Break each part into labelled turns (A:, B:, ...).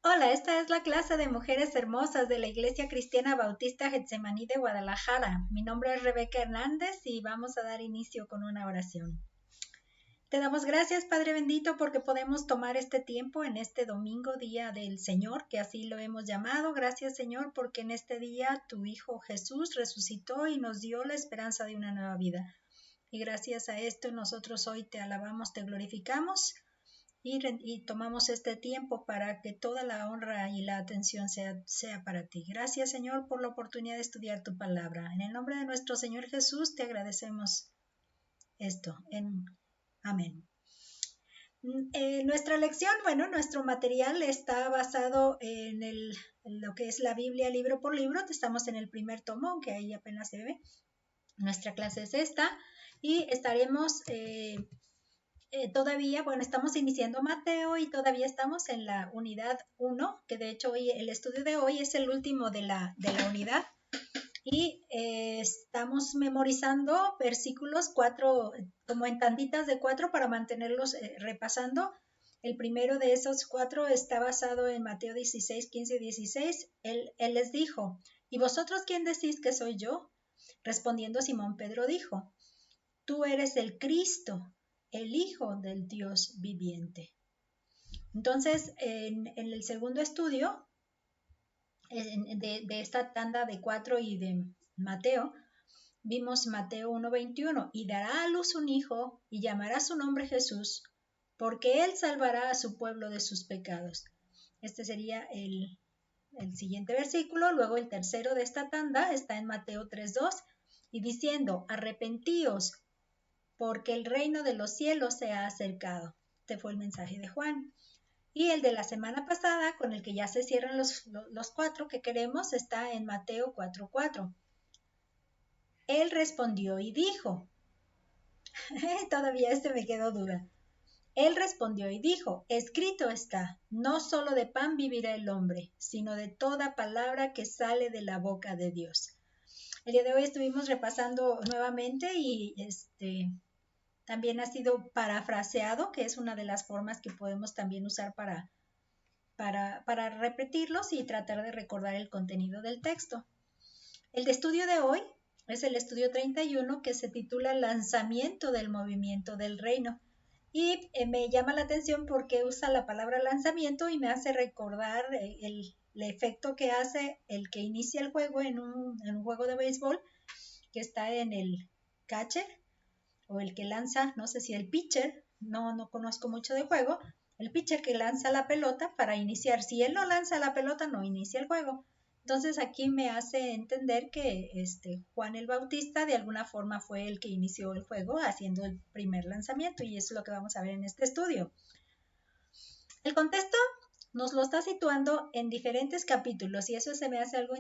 A: Hola, esta es la clase de mujeres hermosas de la Iglesia Cristiana Bautista Getsemaní de Guadalajara. Mi nombre es Rebeca Hernández y vamos a dar inicio con una oración. Te damos gracias, Padre bendito, porque podemos tomar este tiempo en este domingo, día del Señor, que así lo hemos llamado. Gracias, Señor, porque en este día tu Hijo Jesús resucitó y nos dio la esperanza de una nueva vida. Y gracias a esto nosotros hoy te alabamos, te glorificamos. Y tomamos este tiempo para que toda la honra y la atención sea para ti. Gracias, Señor, por la oportunidad de estudiar tu palabra. En el nombre de nuestro Señor Jesús te agradecemos esto. Amén. Nuestra lección, nuestro material está basado en lo que es la Biblia libro por libro. Estamos en el primer tomo, aunque ahí apenas se ve. Nuestra clase es esta y estaremos... todavía, estamos iniciando Mateo y todavía estamos en la unidad 1, que de hecho hoy, el estudio de hoy es el último de la unidad. Y estamos memorizando versículos 4, como en tanditas de 4 para mantenerlos repasando. El primero de esos 4 está basado en Mateo 16, 15 y 16. Él les dijo, ¿y vosotros quién decís que soy yo? Respondiendo Simón Pedro dijo, tú eres el Cristo, el Hijo del Dios viviente. Entonces, en el segundo estudio de esta tanda de 4 y de Mateo, vimos Mateo 1:21, y dará a luz un hijo y llamará su nombre Jesús, porque él salvará a su pueblo de sus pecados. Este sería el siguiente versículo. Luego el tercero de esta tanda está en Mateo 3:2 y diciendo, arrepentíos, porque el reino de los cielos se ha acercado. Este fue el mensaje de Juan. Y el de la semana pasada, con el que ya se cierran los 4 que queremos, está en Mateo 4:4. Él respondió y dijo, todavía me quedó duda. Él respondió y dijo, escrito está, no solo de pan vivirá el hombre, sino de toda palabra que sale de la boca de Dios. El día de hoy estuvimos repasando nuevamente y también ha sido parafraseado, que es una de las formas que podemos también usar para repetirlos y tratar de recordar el contenido del texto. El de estudio de hoy es el estudio 31, que se titula Lanzamiento del movimiento del reino. Y me llama la atención porque usa la palabra lanzamiento y me hace recordar el efecto que hace el que inicia el juego en un juego de béisbol, que está en el catcher, o el que lanza, no sé si el pitcher, no conozco mucho de juego, el pitcher que lanza la pelota para iniciar. Si él no lanza la pelota, no inicia el juego. Entonces aquí me hace entender que Juan el Bautista de alguna forma fue el que inició el juego haciendo el primer lanzamiento, y eso es lo que vamos a ver en este estudio. El contexto nos lo está situando en diferentes capítulos y eso se me hace algo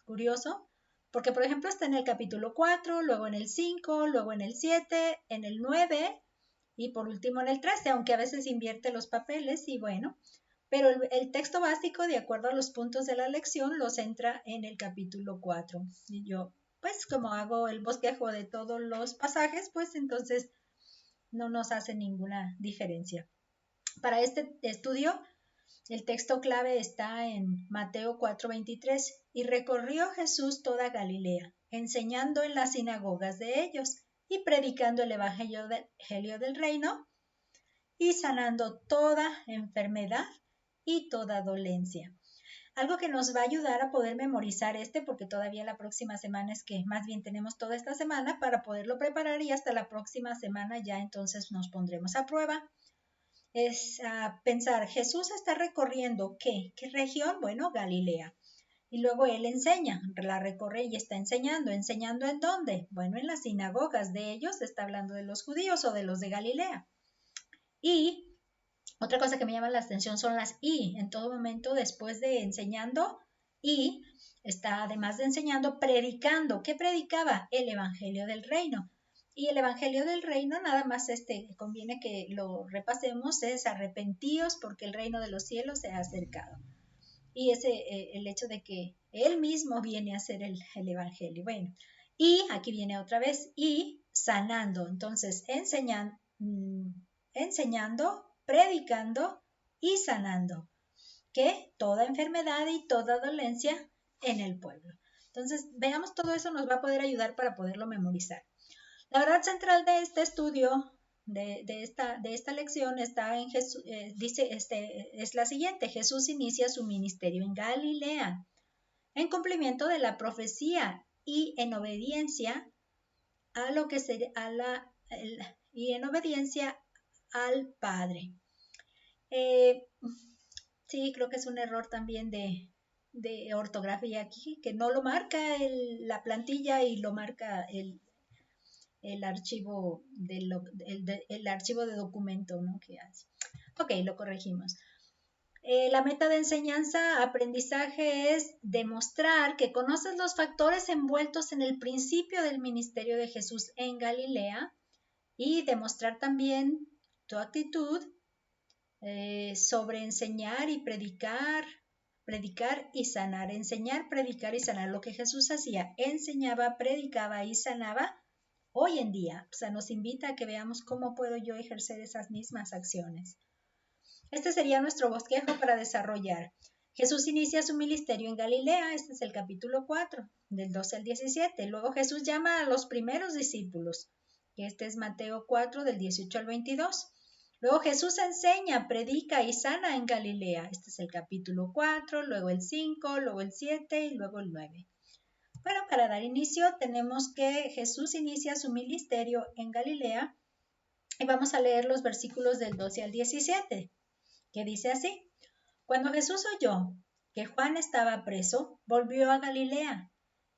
A: curioso, porque por ejemplo está en el capítulo 4, luego en el 5, luego en el 7, en el 9 y por último en el 13, aunque a veces invierte los papeles y pero el texto básico, de acuerdo a los puntos de la lección, lo centra en el capítulo 4. Y yo, pues como hago el bosquejo de todos los pasajes, pues entonces no nos hace ninguna diferencia. Para este estudio, el texto clave está en Mateo 4:23, y recorrió Jesús toda Galilea, enseñando en las sinagogas de ellos y predicando el evangelio del reino y sanando toda enfermedad y toda dolencia. Algo que nos va a ayudar a poder memorizar porque todavía la próxima semana es que más bien tenemos toda esta semana para poderlo preparar y hasta la próxima semana ya entonces nos pondremos a prueba. Es pensar, Jesús está recorriendo ¿qué región? Bueno, Galilea. Y luego él enseña, la recorre y está enseñando. ¿Enseñando en dónde? Bueno, en las sinagogas de ellos, está hablando de los judíos o de los de Galilea. Y otra cosa que me llama la atención son las y. En todo momento, después de enseñando, y está además de enseñando, predicando. ¿Qué predicaba? El evangelio del reino. Y el evangelio del reino, nada más conviene que lo repasemos, es arrepentíos porque el reino de los cielos se ha acercado. Y el hecho de que él mismo viene a hacer el evangelio. Bueno, y aquí viene otra vez, y sanando. Entonces, enseñando, predicando y sanando. que toda enfermedad y toda dolencia en el pueblo. Entonces, veamos todo eso, nos va a poder ayudar para poderlo memorizar. La verdad central de este estudio, de esta lección, está en Jesús, es la siguiente: Jesús inicia su ministerio en Galilea, en cumplimiento de la profecía y en obediencia a lo que y en obediencia al Padre. Sí, creo que es un error también de ortografía aquí, que no lo marca la plantilla y lo marca el archivo el archivo de documento, ¿no? Que hace. Ok, lo corregimos. La meta de enseñanza, aprendizaje es demostrar que conoces los factores envueltos en el principio del ministerio de Jesús en Galilea y demostrar también tu actitud sobre enseñar y predicar y sanar. Enseñar, predicar y sanar. Lo que Jesús hacía, enseñaba, predicaba y sanaba hoy en día. O sea, nos invita a que veamos cómo puedo yo ejercer esas mismas acciones. Este sería nuestro bosquejo para desarrollar. Jesús inicia su ministerio en Galilea, este es el capítulo 4, del 12 al 17. Luego Jesús llama a los primeros discípulos, que este es Mateo 4, del 18 al 22. Luego Jesús enseña, predica y sana en Galilea, este es el capítulo 4, luego el 5, luego el 7 y luego el 9. Bueno, para dar inicio tenemos que Jesús inicia su ministerio en Galilea y vamos a leer los versículos del 12 al 17, que dice así: Cuando Jesús oyó que Juan estaba preso, volvió a Galilea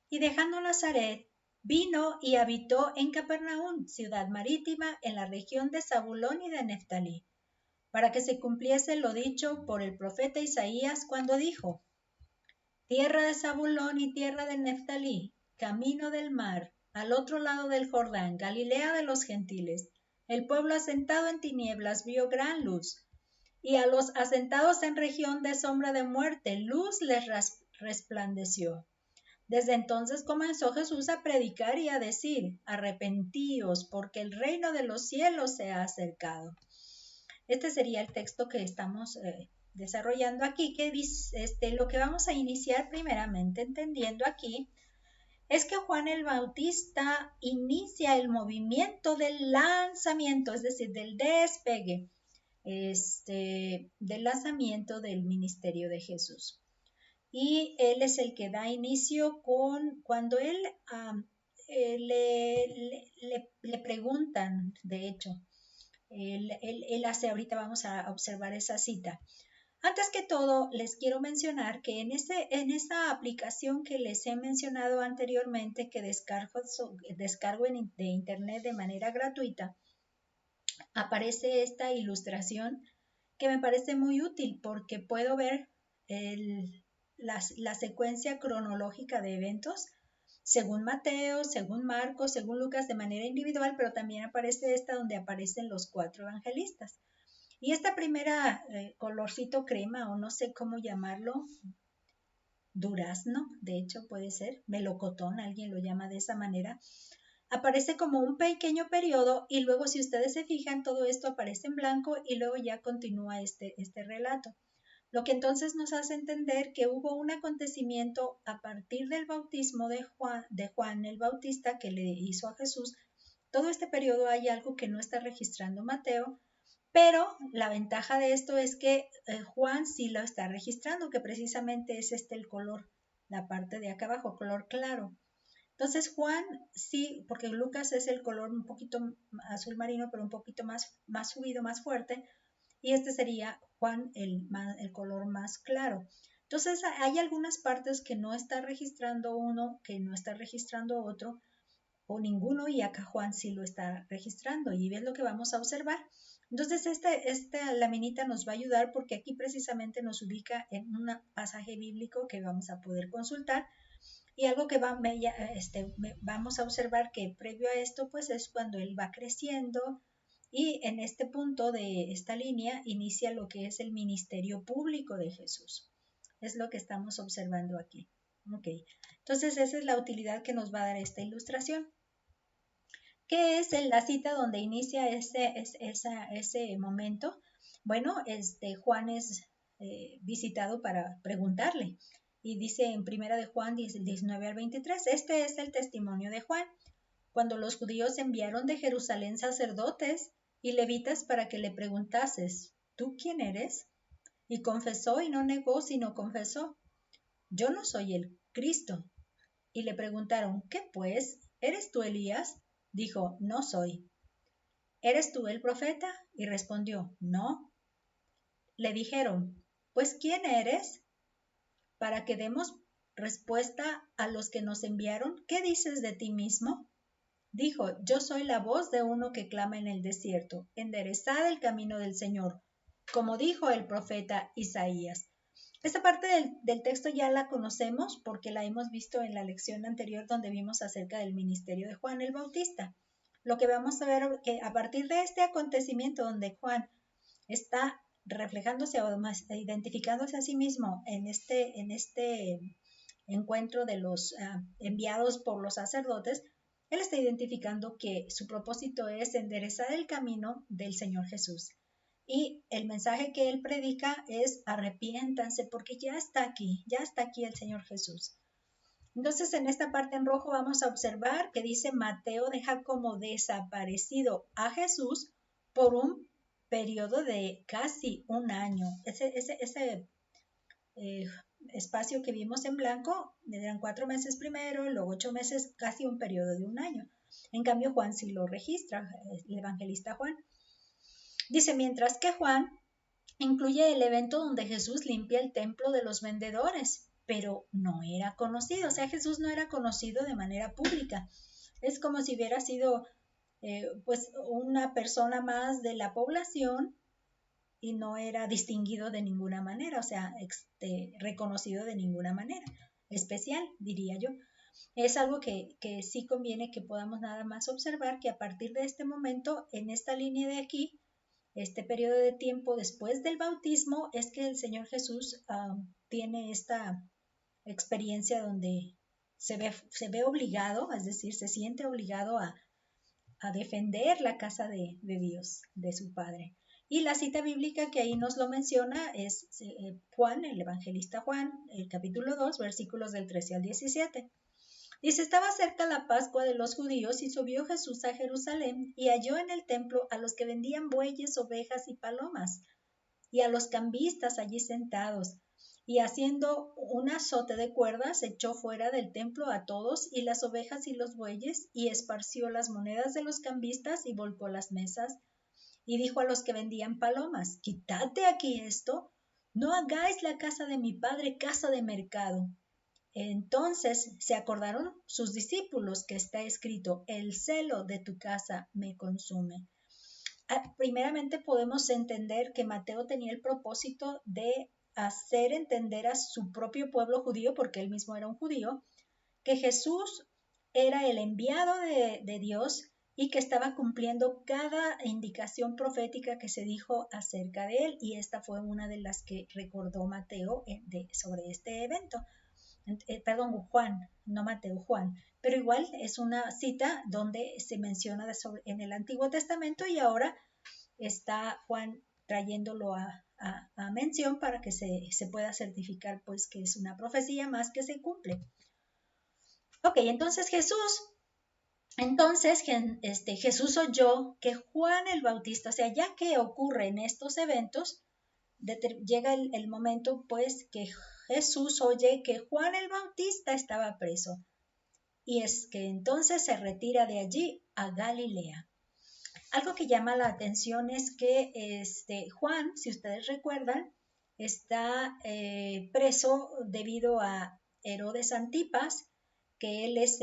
A: y dejando Nazaret, vino y habitó en Capernaum, ciudad marítima en la región de Zabulón y de Neftalí, para que se cumpliese lo dicho por el profeta Isaías cuando dijo: Tierra de Zabulón y tierra de Neftalí, camino del mar, al otro lado del Jordán, Galilea de los gentiles. El pueblo asentado en tinieblas vio gran luz, y a los asentados en región de sombra de muerte, luz les resplandeció. Desde entonces comenzó Jesús a predicar y a decir: Arrepentíos, porque el reino de los cielos se ha acercado. Este sería el texto que estamos desarrollando aquí, que lo que vamos a iniciar primeramente entendiendo aquí es que Juan el Bautista inicia el movimiento del lanzamiento, es decir, del despegue, del lanzamiento del ministerio de Jesús. Y él es el que da inicio cuando él le preguntan, de hecho, él hace, ahorita vamos a observar esa cita. Antes que todo, les quiero mencionar que en esa aplicación que les he mencionado anteriormente, que descargo de internet de manera gratuita, aparece esta ilustración que me parece muy útil porque puedo ver la secuencia cronológica de eventos según Mateo, según Marcos, según Lucas de manera individual, pero también aparece esta donde aparecen los 4 evangelistas. Y esta primera colorcito crema, o no sé cómo llamarlo, durazno, de hecho puede ser, melocotón, alguien lo llama de esa manera, aparece como un pequeño periodo y luego si ustedes se fijan todo esto aparece en blanco y luego ya continúa este relato. Lo que entonces nos hace entender que hubo un acontecimiento a partir del bautismo de Juan el Bautista que le hizo a Jesús. Todo este periodo hay algo que no está registrando Mateo, pero la ventaja de esto es que Juan sí lo está registrando, que precisamente es el color, la parte de acá abajo, color claro. Entonces Juan sí, porque Lucas es el color un poquito azul marino, pero un poquito más subido, más fuerte, y este sería Juan el color más claro. Entonces hay algunas partes que no está registrando uno, que no está registrando otro, o ninguno, y acá Juan sí lo está registrando, y ves lo que vamos a observar. Entonces esta laminita nos va a ayudar porque aquí precisamente nos ubica en un pasaje bíblico que vamos a poder consultar, y algo que vamos a observar que previo a esto pues es cuando él va creciendo, y en este punto de esta línea inicia lo que es el ministerio público de Jesús. Es lo que estamos observando aquí. Ok, entonces esa es la utilidad que nos va a dar esta ilustración. ¿Qué es la cita donde inicia ese momento? Bueno, Juan es visitado para preguntarle. Y dice en Primera de Juan 19 al 23, este es el testimonio de Juan, cuando los judíos enviaron de Jerusalén sacerdotes y levitas para que le preguntases, ¿tú quién eres? Y confesó y no negó, sino confesó, yo no soy el Cristo. Y le preguntaron, ¿qué pues? ¿Eres tú Elías? Dijo, no soy. ¿Eres tú el profeta? Y respondió, no. Le dijeron, pues ¿quién eres? Para que demos respuesta a los que nos enviaron, ¿qué dices de ti mismo? Dijo, yo soy la voz de uno que clama en el desierto, enderezad el camino del Señor, como dijo el profeta Isaías. Esta parte del texto ya la conocemos porque la hemos visto en la lección anterior donde vimos acerca del ministerio de Juan el Bautista. Lo que vamos a ver que a partir de este acontecimiento donde Juan está reflejándose o más identificándose a sí mismo en este encuentro de los enviados por los sacerdotes, él está identificando que su propósito es enderezar el camino del Señor Jesús. Y el mensaje que él predica es arrepiéntanse porque ya está aquí el Señor Jesús. Entonces en esta parte en rojo vamos a observar que dice Mateo deja como desaparecido a Jesús por un periodo de casi un año. Ese espacio que vimos en blanco eran 4 meses primero, luego 8 meses, casi un periodo de un año. En cambio Juan sí lo registra, el evangelista Juan. Dice, mientras que Juan incluye el evento donde Jesús limpia el templo de los vendedores, pero no era conocido, o sea, Jesús no era conocido de manera pública. Es como si hubiera sido pues una persona más de la población y no era distinguido de ninguna manera, o sea, reconocido de ninguna manera, especial, diría yo. Es algo que sí conviene que podamos nada más observar que a partir de este momento, en esta línea de aquí, este periodo de tiempo después del bautismo, es que el Señor Jesús tiene esta experiencia donde se ve obligado, es decir, se siente obligado a defender la casa de Dios, de su Padre. Y la cita bíblica que ahí nos lo menciona es Juan, el evangelista Juan, el capítulo 2, versículos del 13 al 17. Dice, estaba cerca la Pascua de los judíos y subió Jesús a Jerusalén y halló en el templo a los que vendían bueyes, ovejas y palomas y a los cambistas allí sentados. Y haciendo un azote de cuerdas, echó fuera del templo a todos y las ovejas y los bueyes, y esparció las monedas de los cambistas y volcó las mesas. Y dijo a los que vendían palomas, quitad de aquí esto, no hagáis la casa de mi padre casa de mercado. Entonces se acordaron sus discípulos que está escrito, el celo de tu casa me consume. Primeramente podemos entender que Mateo tenía el propósito de hacer entender a su propio pueblo judío, porque él mismo era un judío, que Jesús era el enviado de Dios y que estaba cumpliendo cada indicación profética que se dijo acerca de él, y esta fue una de las que recordó Mateo sobre este evento. Perdón, Juan, no Mateo, Juan, pero igual es una cita donde se menciona en el Antiguo Testamento y ahora está Juan trayéndolo a mención para que se pueda certificar pues que es una profecía más que se cumple. Ok, entonces Jesús oyó que Juan el Bautista, o sea, ya que ocurren estos eventos, llega el momento pues que Jesús oye que Juan el Bautista estaba preso y es que entonces se retira de allí a Galilea. Algo que llama la atención es que Juan, si ustedes recuerdan, está preso debido a Herodes Antipas, que él es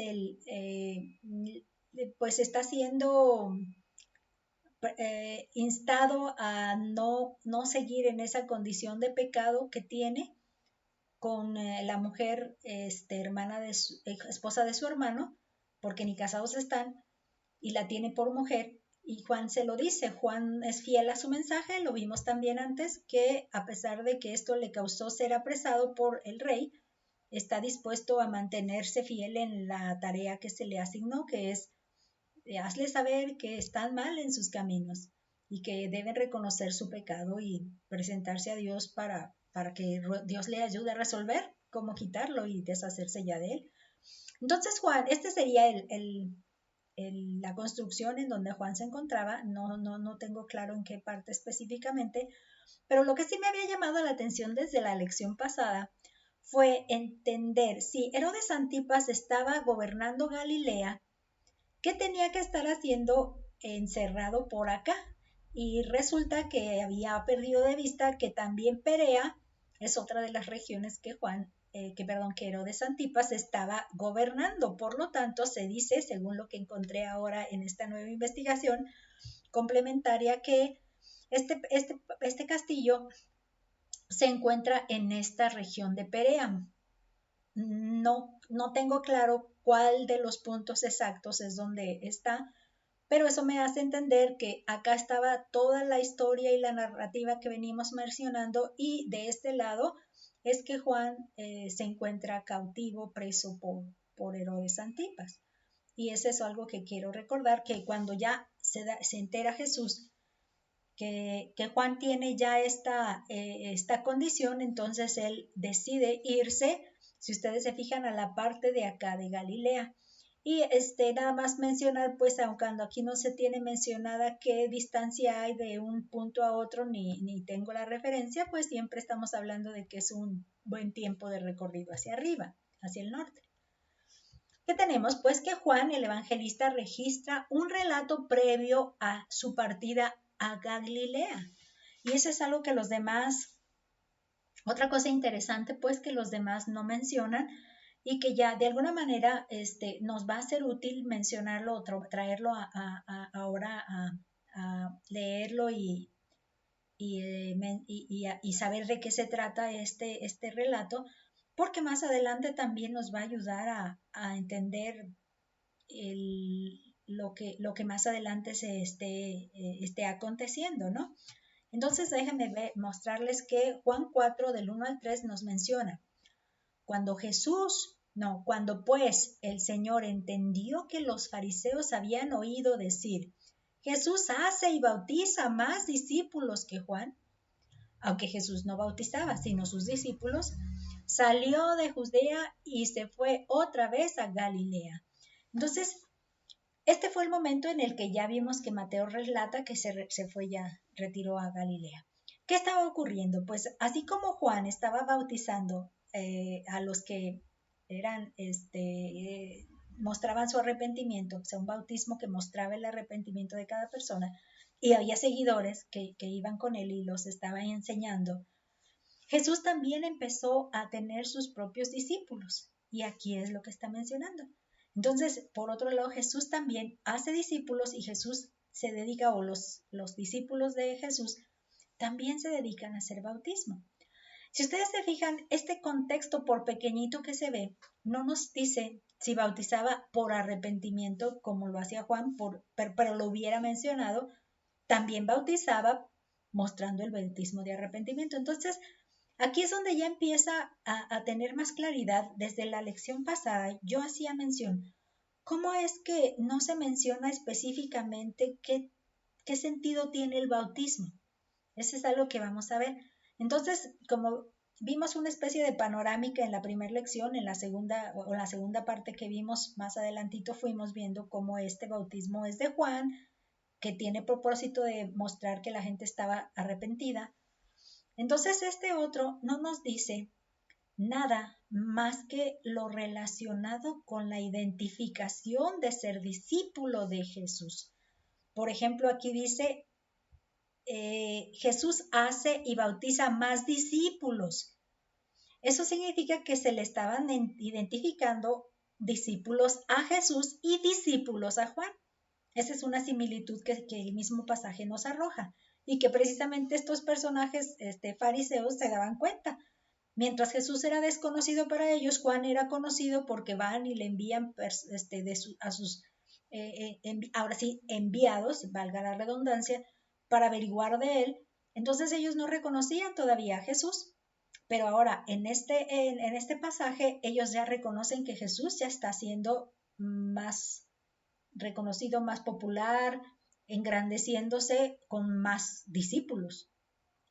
A: pues está siendo instado a no seguir en esa condición de pecado que tiene con la mujer hermana de esposa de su hermano, porque ni casados están, y la tiene por mujer. Y Juan se lo dice, Juan es fiel a su mensaje, lo vimos también antes, que a pesar de que esto le causó ser apresado por el rey, está dispuesto a mantenerse fiel en la tarea que se le asignó, que es hazle saber que están mal en sus caminos y que deben reconocer su pecado y presentarse a Dios para para que Dios le ayude a resolver cómo quitarlo y deshacerse ya de él. Entonces Juan, este sería la construcción en donde Juan se encontraba. No tengo claro en qué parte específicamente, pero lo que sí me había llamado la atención desde la lección pasada fue entender si Herodes Antipas estaba gobernando Galilea, ¿qué tenía que estar haciendo encerrado por acá? Y resulta que había perdido de vista que también Perea es otra de las regiones que que Herodes Antipas estaba gobernando. Por lo tanto, se dice, según lo que encontré ahora en esta nueva investigación complementaria, que este castillo se encuentra en esta región de Perea. No tengo claro cuál de los puntos exactos es donde está, pero eso me hace entender que acá estaba toda la historia y la narrativa que venimos mencionando, y de este lado es que Juan se encuentra cautivo, preso por Herodes Antipas. Y es eso algo que quiero recordar, que cuando ya se entera Jesús que Juan tiene ya esta condición, entonces él decide irse, si ustedes se fijan, a la parte de acá de Galilea. Y nada más mencionar, pues, aunque aquí no se tiene mencionada qué distancia hay de un punto a otro, ni tengo la referencia, pues siempre estamos hablando de que es un buen tiempo de recorrido hacia arriba, hacia el norte. ¿Qué tenemos? Pues que Juan, el evangelista, registra un relato previo a su partida a Galilea. Y eso es algo que los demás, otra cosa interesante, pues, que los demás no mencionan, y que ya de alguna manera nos va a ser útil mencionarlo, traerlo ahora a leerlo y saber de qué se trata este relato, porque más adelante también nos va a ayudar a entender lo que más adelante se esté aconteciendo, ¿no? Entonces déjenme mostrarles que Juan 4 del 1 al 3 nos menciona: cuando pues el Señor entendió que los fariseos habían oído decir, Jesús hace y bautiza más discípulos que Juan, aunque Jesús no bautizaba, sino sus discípulos, salió de Judea y se fue otra vez a Galilea. Entonces, este fue el momento en el que ya vimos que Mateo relata que se fue ya, retiró a Galilea. ¿Qué estaba ocurriendo? Pues así como Juan estaba bautizando a los que eran, mostraban su arrepentimiento, o sea, un bautismo que mostraba el arrepentimiento de cada persona, y había seguidores que iban con él y los estaban enseñando, Jesús también empezó a tener sus propios discípulos, y aquí es lo que está mencionando. Entonces, por otro lado, Jesús también hace discípulos, y Jesús se dedica, o los discípulos de Jesús también se dedican a hacer bautismo. Si ustedes se fijan, este contexto, por pequeñito que se ve, no nos dice si bautizaba por arrepentimiento como lo hacía Juan, pero lo hubiera mencionado, también bautizaba mostrando el bautismo de arrepentimiento. Entonces, aquí es donde ya empieza a tener más claridad. Desde la lección pasada yo hacía mención, ¿cómo es que no se menciona específicamente qué sentido tiene el bautismo? Ese es algo que vamos a ver. Entonces, como vimos una especie de panorámica en la primera lección, en la segunda parte que vimos más adelantito, fuimos viendo cómo este bautismo es de Juan, que tiene propósito de mostrar que la gente estaba arrepentida. Entonces, este otro no nos dice nada más que lo relacionado con la identificación de ser discípulo de Jesús. Por ejemplo, aquí dice, Jesús hace y bautiza más discípulos. Eso significa que se le estaban identificando discípulos a Jesús y discípulos a Juan. Esa es una similitud que el mismo pasaje nos arroja, y que precisamente estos personajes fariseos se daban cuenta. Mientras Jesús era desconocido para ellos, Juan era conocido porque van y le envían a sus, ahora sí, enviados, valga la redundancia, para averiguar de él. Entonces ellos no reconocían todavía a Jesús, pero ahora en este pasaje ellos ya reconocen que Jesús ya está siendo más reconocido, más popular, engrandeciéndose con más discípulos.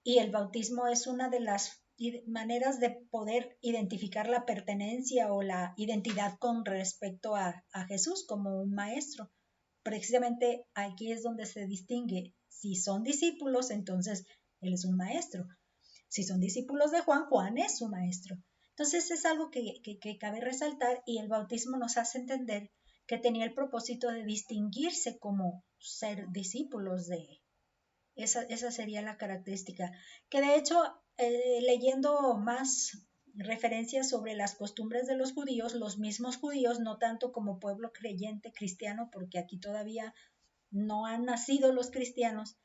A: y el bautismo es una de las maneras de poder identificar la pertenencia o la identidad con respecto a Jesús como un maestro. Precisamente aquí es donde se distingue. Si son discípulos, entonces él es un maestro. Si son discípulos de Juan, Juan es su maestro. Entonces es algo que cabe resaltar, y el bautismo nos hace entender que tenía el propósito de distinguirse como ser discípulos de él. Esa sería la característica. Que de hecho, leyendo más referencias sobre las costumbres de los judíos, los mismos judíos, no tanto como pueblo creyente cristiano, porque aquí todavía no han nacido los cristianos,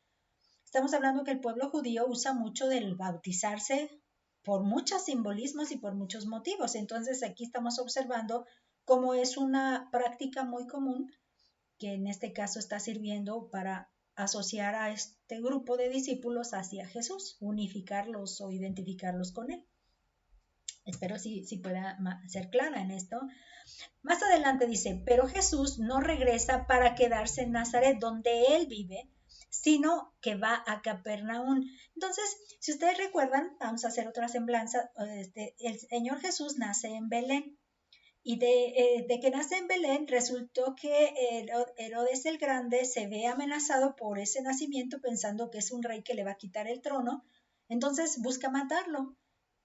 A: estamos hablando que el pueblo judío usa mucho del bautizarse por muchos simbolismos y por muchos motivos. Entonces aquí estamos observando cómo es una práctica muy común, que en este caso está sirviendo para asociar a este grupo de discípulos hacia Jesús, unificarlos o identificarlos con él. Espero si pueda ser clara en esto. Más adelante dice, pero Jesús no regresa para quedarse en Nazaret, donde él vive, sino que va a Capernaum. Entonces, si ustedes recuerdan, vamos a hacer otra semblanza. El Señor Jesús nace en Belén. Y de que nace en Belén, resultó que Herodes el Grande se ve amenazado por ese nacimiento, pensando que es un rey que le va a quitar el trono. Entonces busca matarlo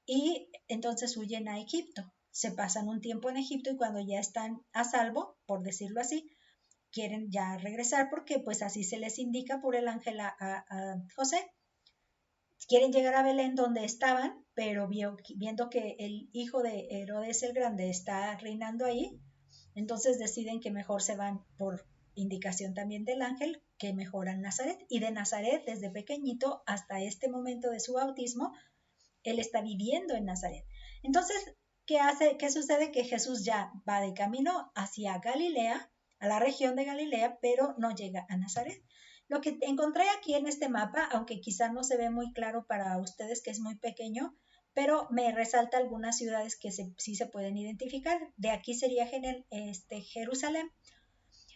A: y entonces huyen a Egipto. Se pasan un tiempo en Egipto y cuando ya están a salvo, por decirlo así, quieren ya regresar porque pues así se les indica por el ángel a José. Quieren llegar a Belén donde estaban, pero viendo que el hijo de Herodes el Grande está reinando ahí, entonces deciden que mejor se van, por indicación también del ángel, que mejor a Nazaret. Y de Nazaret, desde pequeñito hasta este momento de su bautismo, él está viviendo en Nazaret. Entonces, ¿qué sucede? Que Jesús ya va de camino hacia Galilea, a la región de Galilea, pero no llega a Nazaret. Lo que encontré aquí en este mapa, aunque quizá no se ve muy claro para ustedes, que es muy pequeño, pero me resalta algunas ciudades que sí se pueden identificar. De aquí sería Jerusalén.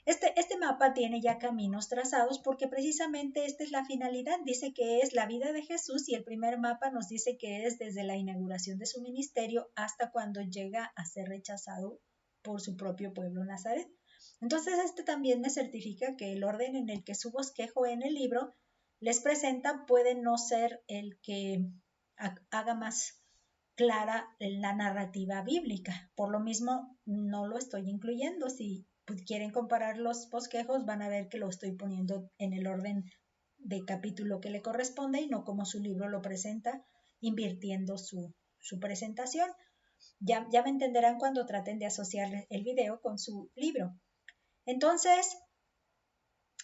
A: Este mapa tiene ya caminos trazados porque precisamente esta es la finalidad. Dice que es la vida de Jesús, y el primer mapa nos dice que es desde la inauguración de su ministerio hasta cuando llega a ser rechazado por su propio pueblo Nazaret. Entonces también me certifica que el orden en el que su bosquejo en el libro les presenta puede no ser el que haga más clara la narrativa bíblica. Por lo mismo, no lo estoy incluyendo. Si quieren comparar los bosquejos, van a ver que lo estoy poniendo en el orden de capítulo que le corresponde y no como su libro lo presenta, invirtiendo su presentación. Ya me entenderán cuando traten de asociar el video con su libro. Entonces,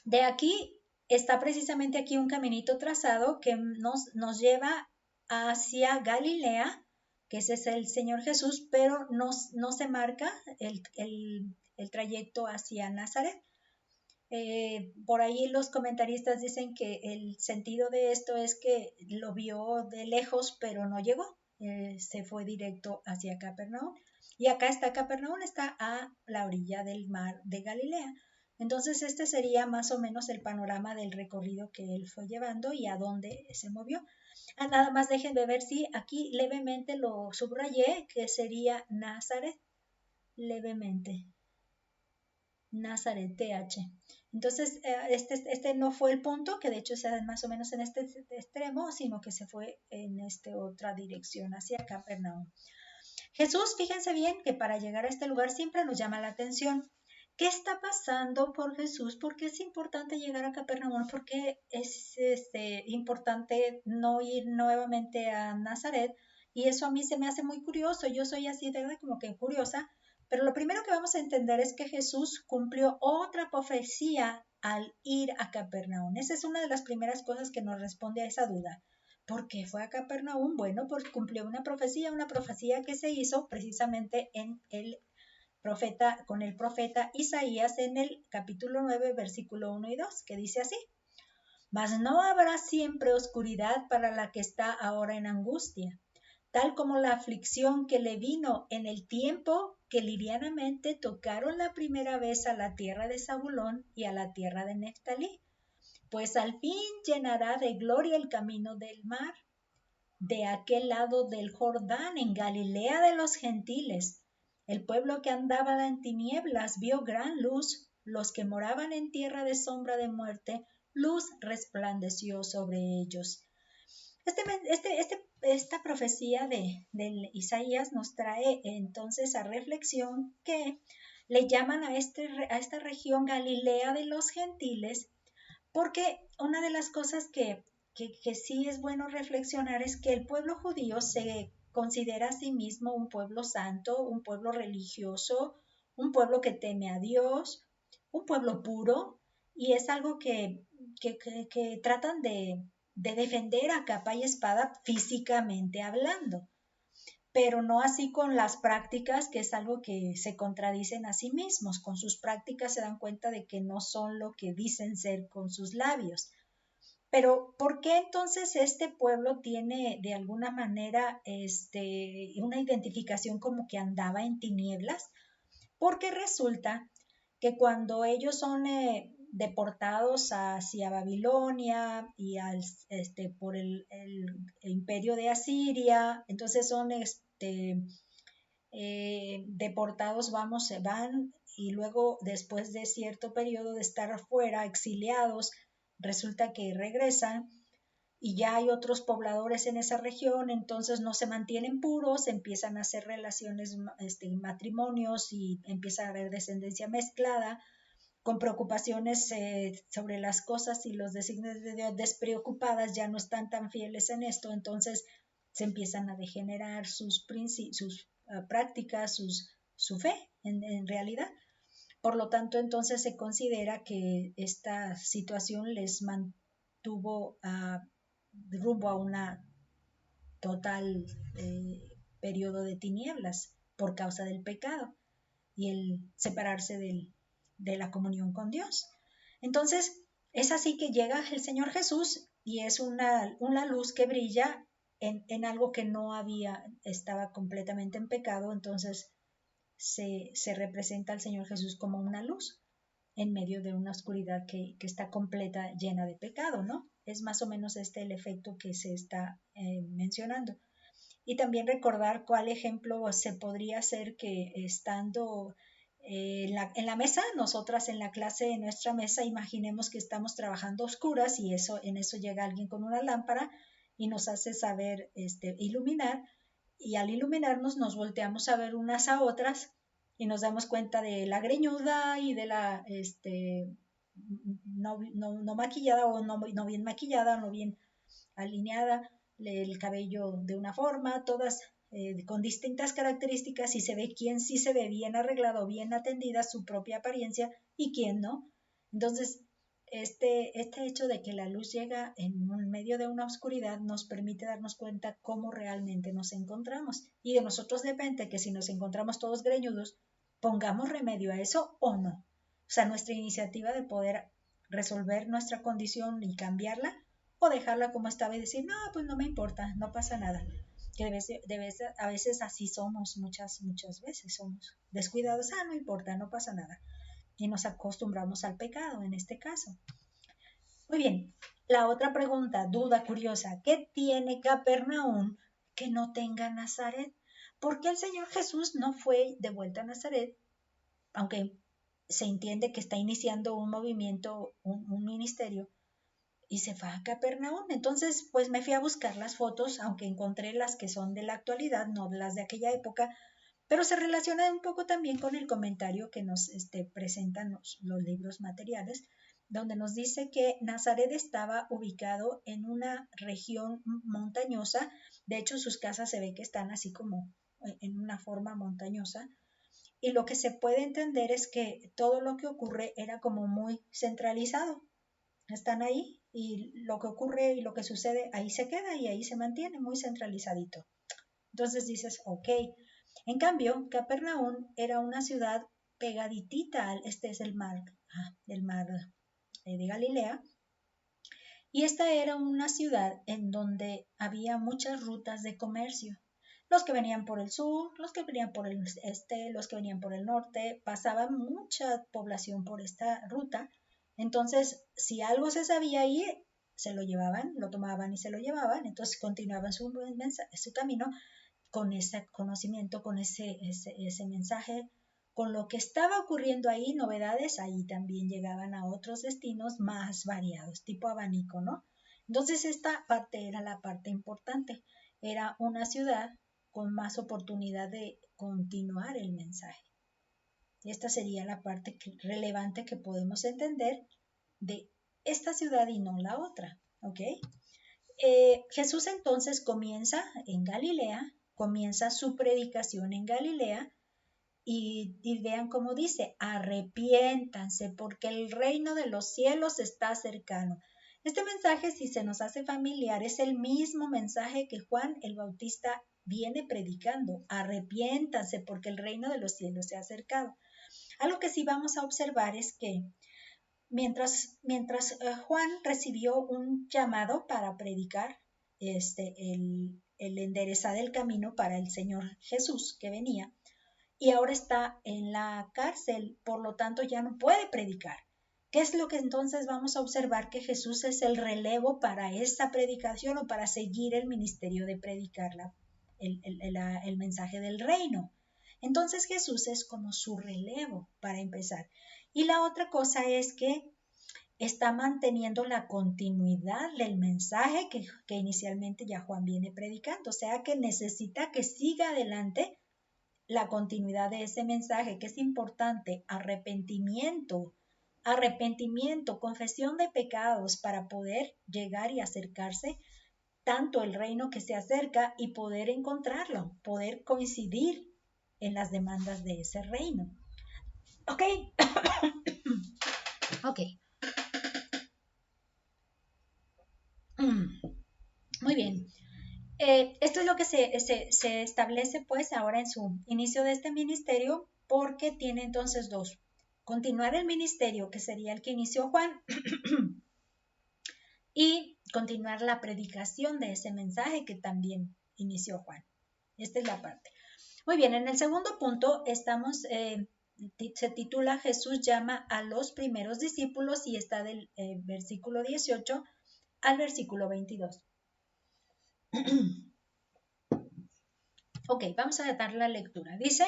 A: de aquí está precisamente aquí un caminito trazado que nos lleva hacia Galilea, que ese es el Señor Jesús, pero no se marca el trayecto hacia Nazaret. Por ahí los comentaristas dicen que el sentido de esto es que lo vio de lejos, pero no llegó. Se fue directo hacia Capernaum. Y acá está Capernaum, está a la orilla del mar de Galilea. Entonces este sería más o menos el panorama del recorrido que él fue llevando y a dónde se movió. Nada más déjenme ver si aquí levemente lo subrayé, que sería Nazaret, levemente. Nazaret, TH. Entonces, este no fue el punto, que de hecho es más o menos en este extremo, sino que se fue en esta otra dirección, hacia Capernaum. Jesús, fíjense bien que para llegar a este lugar siempre nos llama la atención. ¿Qué está pasando por Jesús? ¿Por qué es importante llegar a Capernaum? ¿Por qué es importante no ir nuevamente a Nazaret? Y eso a mí se me hace muy curioso. Yo soy así, ¿verdad? Como que curiosa. Pero lo primero que vamos a entender es que Jesús cumplió otra profecía al ir a Capernaum. Esa es una de las primeras cosas que nos responde a esa duda. ¿Por qué fue a Capernaum? Bueno, porque cumplió una profecía que se hizo precisamente con el profeta Isaías en el capítulo 9, versículo 1 y 2, que dice así: Mas no habrá siempre oscuridad para la que está ahora en angustia, tal como la aflicción que le vino en el tiempo que livianamente tocaron la primera vez a la tierra de Zabulón y a la tierra de Neftalí, pues al fin llenará de gloria el camino del mar, de aquel lado del Jordán, en Galilea de los gentiles. El pueblo que andaba en tinieblas vio gran luz, los que moraban en tierra de sombra de muerte, luz resplandeció sobre ellos. Esta profecía de Isaías nos trae entonces a reflexión que le llaman a esta región Galilea de los gentiles, porque una de las cosas que sí es bueno reflexionar es que el pueblo judío se considera a sí mismo un pueblo santo, un pueblo religioso, un pueblo que teme a Dios, un pueblo puro, y es algo que tratan de defender a capa y espada físicamente hablando, pero no así con las prácticas, que es algo que se contradicen a sí mismos. Con sus prácticas se dan cuenta de que no son lo que dicen ser con sus labios. Pero ¿por qué entonces este pueblo tiene de alguna manera una identificación como que andaba en tinieblas? Porque resulta que cuando ellos son deportados hacia Babilonia y por el imperio de Asiria, entonces son deportados, van, y luego después de cierto periodo de estar afuera, exiliados, resulta que regresan y ya hay otros pobladores en esa región, entonces no se mantienen puros, empiezan a hacer relaciones, matrimonios, y empieza a haber descendencia mezclada, con preocupaciones sobre las cosas y los designios de Dios despreocupadas, ya no están tan fieles en esto, entonces se empiezan a degenerar sus prácticas, su fe en realidad. Por lo tanto, entonces se considera que esta situación les mantuvo rumbo a una total periodo de tinieblas por causa del pecado y el separarse de la comunión con Dios. Entonces, es así que llega el Señor Jesús y es una luz que brilla en algo que no estaba completamente en pecado, entonces se representa al Señor Jesús como una luz en medio de una oscuridad que está completa, llena de pecado, ¿no? Es más o menos el efecto que se está mencionando. Y también recordar cuál ejemplo se podría hacer que estando en la mesa, nosotras en la clase, en nuestra mesa, imaginemos que estamos trabajando a oscuras y en eso llega alguien con una lámpara y nos hace saber iluminar, y al iluminarnos nos volteamos a ver unas a otras y nos damos cuenta de la greñuda y de la no maquillada, o no bien maquillada, no bien alineada, el cabello de una forma, todas con distintas características, y se ve quién sí se ve bien arreglado, bien atendida su propia apariencia y quién no. Entonces, este hecho de que la luz llega en medio de una oscuridad nos permite darnos cuenta cómo realmente nos encontramos, y de nosotros depende que si nos encontramos todos greñudos, pongamos remedio a eso o no. O sea, nuestra iniciativa de poder resolver nuestra condición y cambiarla, o dejarla como estaba y decir, no, pues no me importa, no pasa nada. Que a veces así somos, muchas veces somos descuidados, no importa, no pasa nada. Y nos acostumbramos al pecado en este caso. Muy bien, la otra pregunta, duda curiosa, ¿qué tiene Capernaum que no tenga Nazaret? ¿Por qué el Señor Jesús no fue de vuelta a Nazaret? Aunque se entiende que está iniciando un movimiento, un ministerio, y se fue a Capernaum. Entonces, pues me fui a buscar las fotos, aunque encontré las que son de la actualidad, no las de aquella época, pero se relaciona un poco también con el comentario que nos presentan los libros materiales, donde nos dice que Nazaret estaba ubicado en una región montañosa. De hecho, sus casas se ve que están así como en una forma montañosa, y lo que se puede entender es que todo lo que ocurre era como muy centralizado. Están ahí y lo que ocurre y lo que sucede ahí se queda y ahí se mantiene muy centralizadito. Entonces dices, ok. En cambio, Capernaum era una ciudad pegaditita es el mar de Galilea, y esta era una ciudad en donde había muchas rutas de comercio. Los que venían por el sur, los que venían por el este, los que venían por el norte, pasaba mucha población por esta ruta. Entonces, si algo se sabía ahí, se lo llevaban, lo tomaban y se lo llevaban, entonces continuaban su camino con ese conocimiento, con ese mensaje, con lo que estaba ocurriendo ahí, novedades, ahí también llegaban a otros destinos más variados, tipo abanico, ¿no? Entonces esta parte era la parte importante, era una ciudad con más oportunidad de continuar el mensaje. Esta sería la parte relevante que podemos entender de esta ciudad y no la otra, ¿ok? Jesús entonces comienza en Galilea, comienza su predicación en Galilea y vean cómo dice, arrepiéntanse porque el reino de los cielos está cercano. Este mensaje, si se nos hace familiar, es el mismo mensaje que Juan el Bautista viene predicando, arrepiéntanse porque el reino de los cielos se ha acercado. Algo que sí vamos a observar es que mientras Juan recibió un llamado para predicar el enderezar el camino para el Señor Jesús que venía, y ahora está en la cárcel, por lo tanto ya no puede predicar. ¿Qué es lo que entonces vamos a observar? Que Jesús es el relevo para esa predicación o para seguir el ministerio de predicar el mensaje del reino. Entonces Jesús es como su relevo para empezar. Y la otra cosa es que está manteniendo la continuidad del mensaje que inicialmente ya Juan viene predicando. O sea que necesita que siga adelante la continuidad de ese mensaje, que es importante, arrepentimiento, confesión de pecados para poder llegar y acercarse tanto el reino que se acerca y poder encontrarlo, poder coincidir en las demandas de ese reino. ¿Ok? Ok. Muy bien. Esto es lo que se establece pues ahora en su inicio de este ministerio, porque tiene entonces dos. Continuar el ministerio, que sería el que inició Juan, y continuar la predicación de ese mensaje que también inició Juan. Esta es la parte. Muy bien, en el segundo punto estamos, se titula Jesús llama a los primeros discípulos y está del versículo 18 al versículo 22. Ok, vamos a dar la lectura. Dice,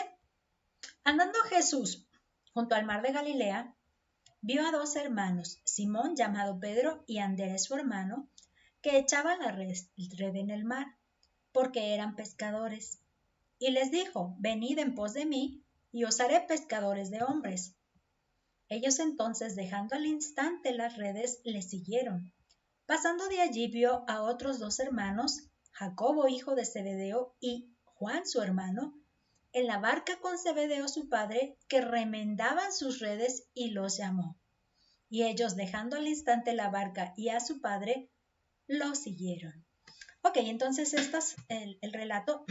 A: andando Jesús junto al mar de Galilea, vio a dos hermanos, Simón llamado Pedro y Andrés su hermano, que echaban la red en el mar, porque eran pescadores. Y les dijo, venid en pos de mí, y os haré pescadores de hombres. Ellos entonces, dejando al instante las redes, le siguieron. Pasando de allí vio a otros dos hermanos, Jacobo hijo de Zebedeo y Juan su hermano, en la barca con Zebedeo su padre, que remendaban sus redes, y los llamó. Y ellos, dejando al instante la barca y a su padre, lo siguieron. Ok, entonces esto es el relato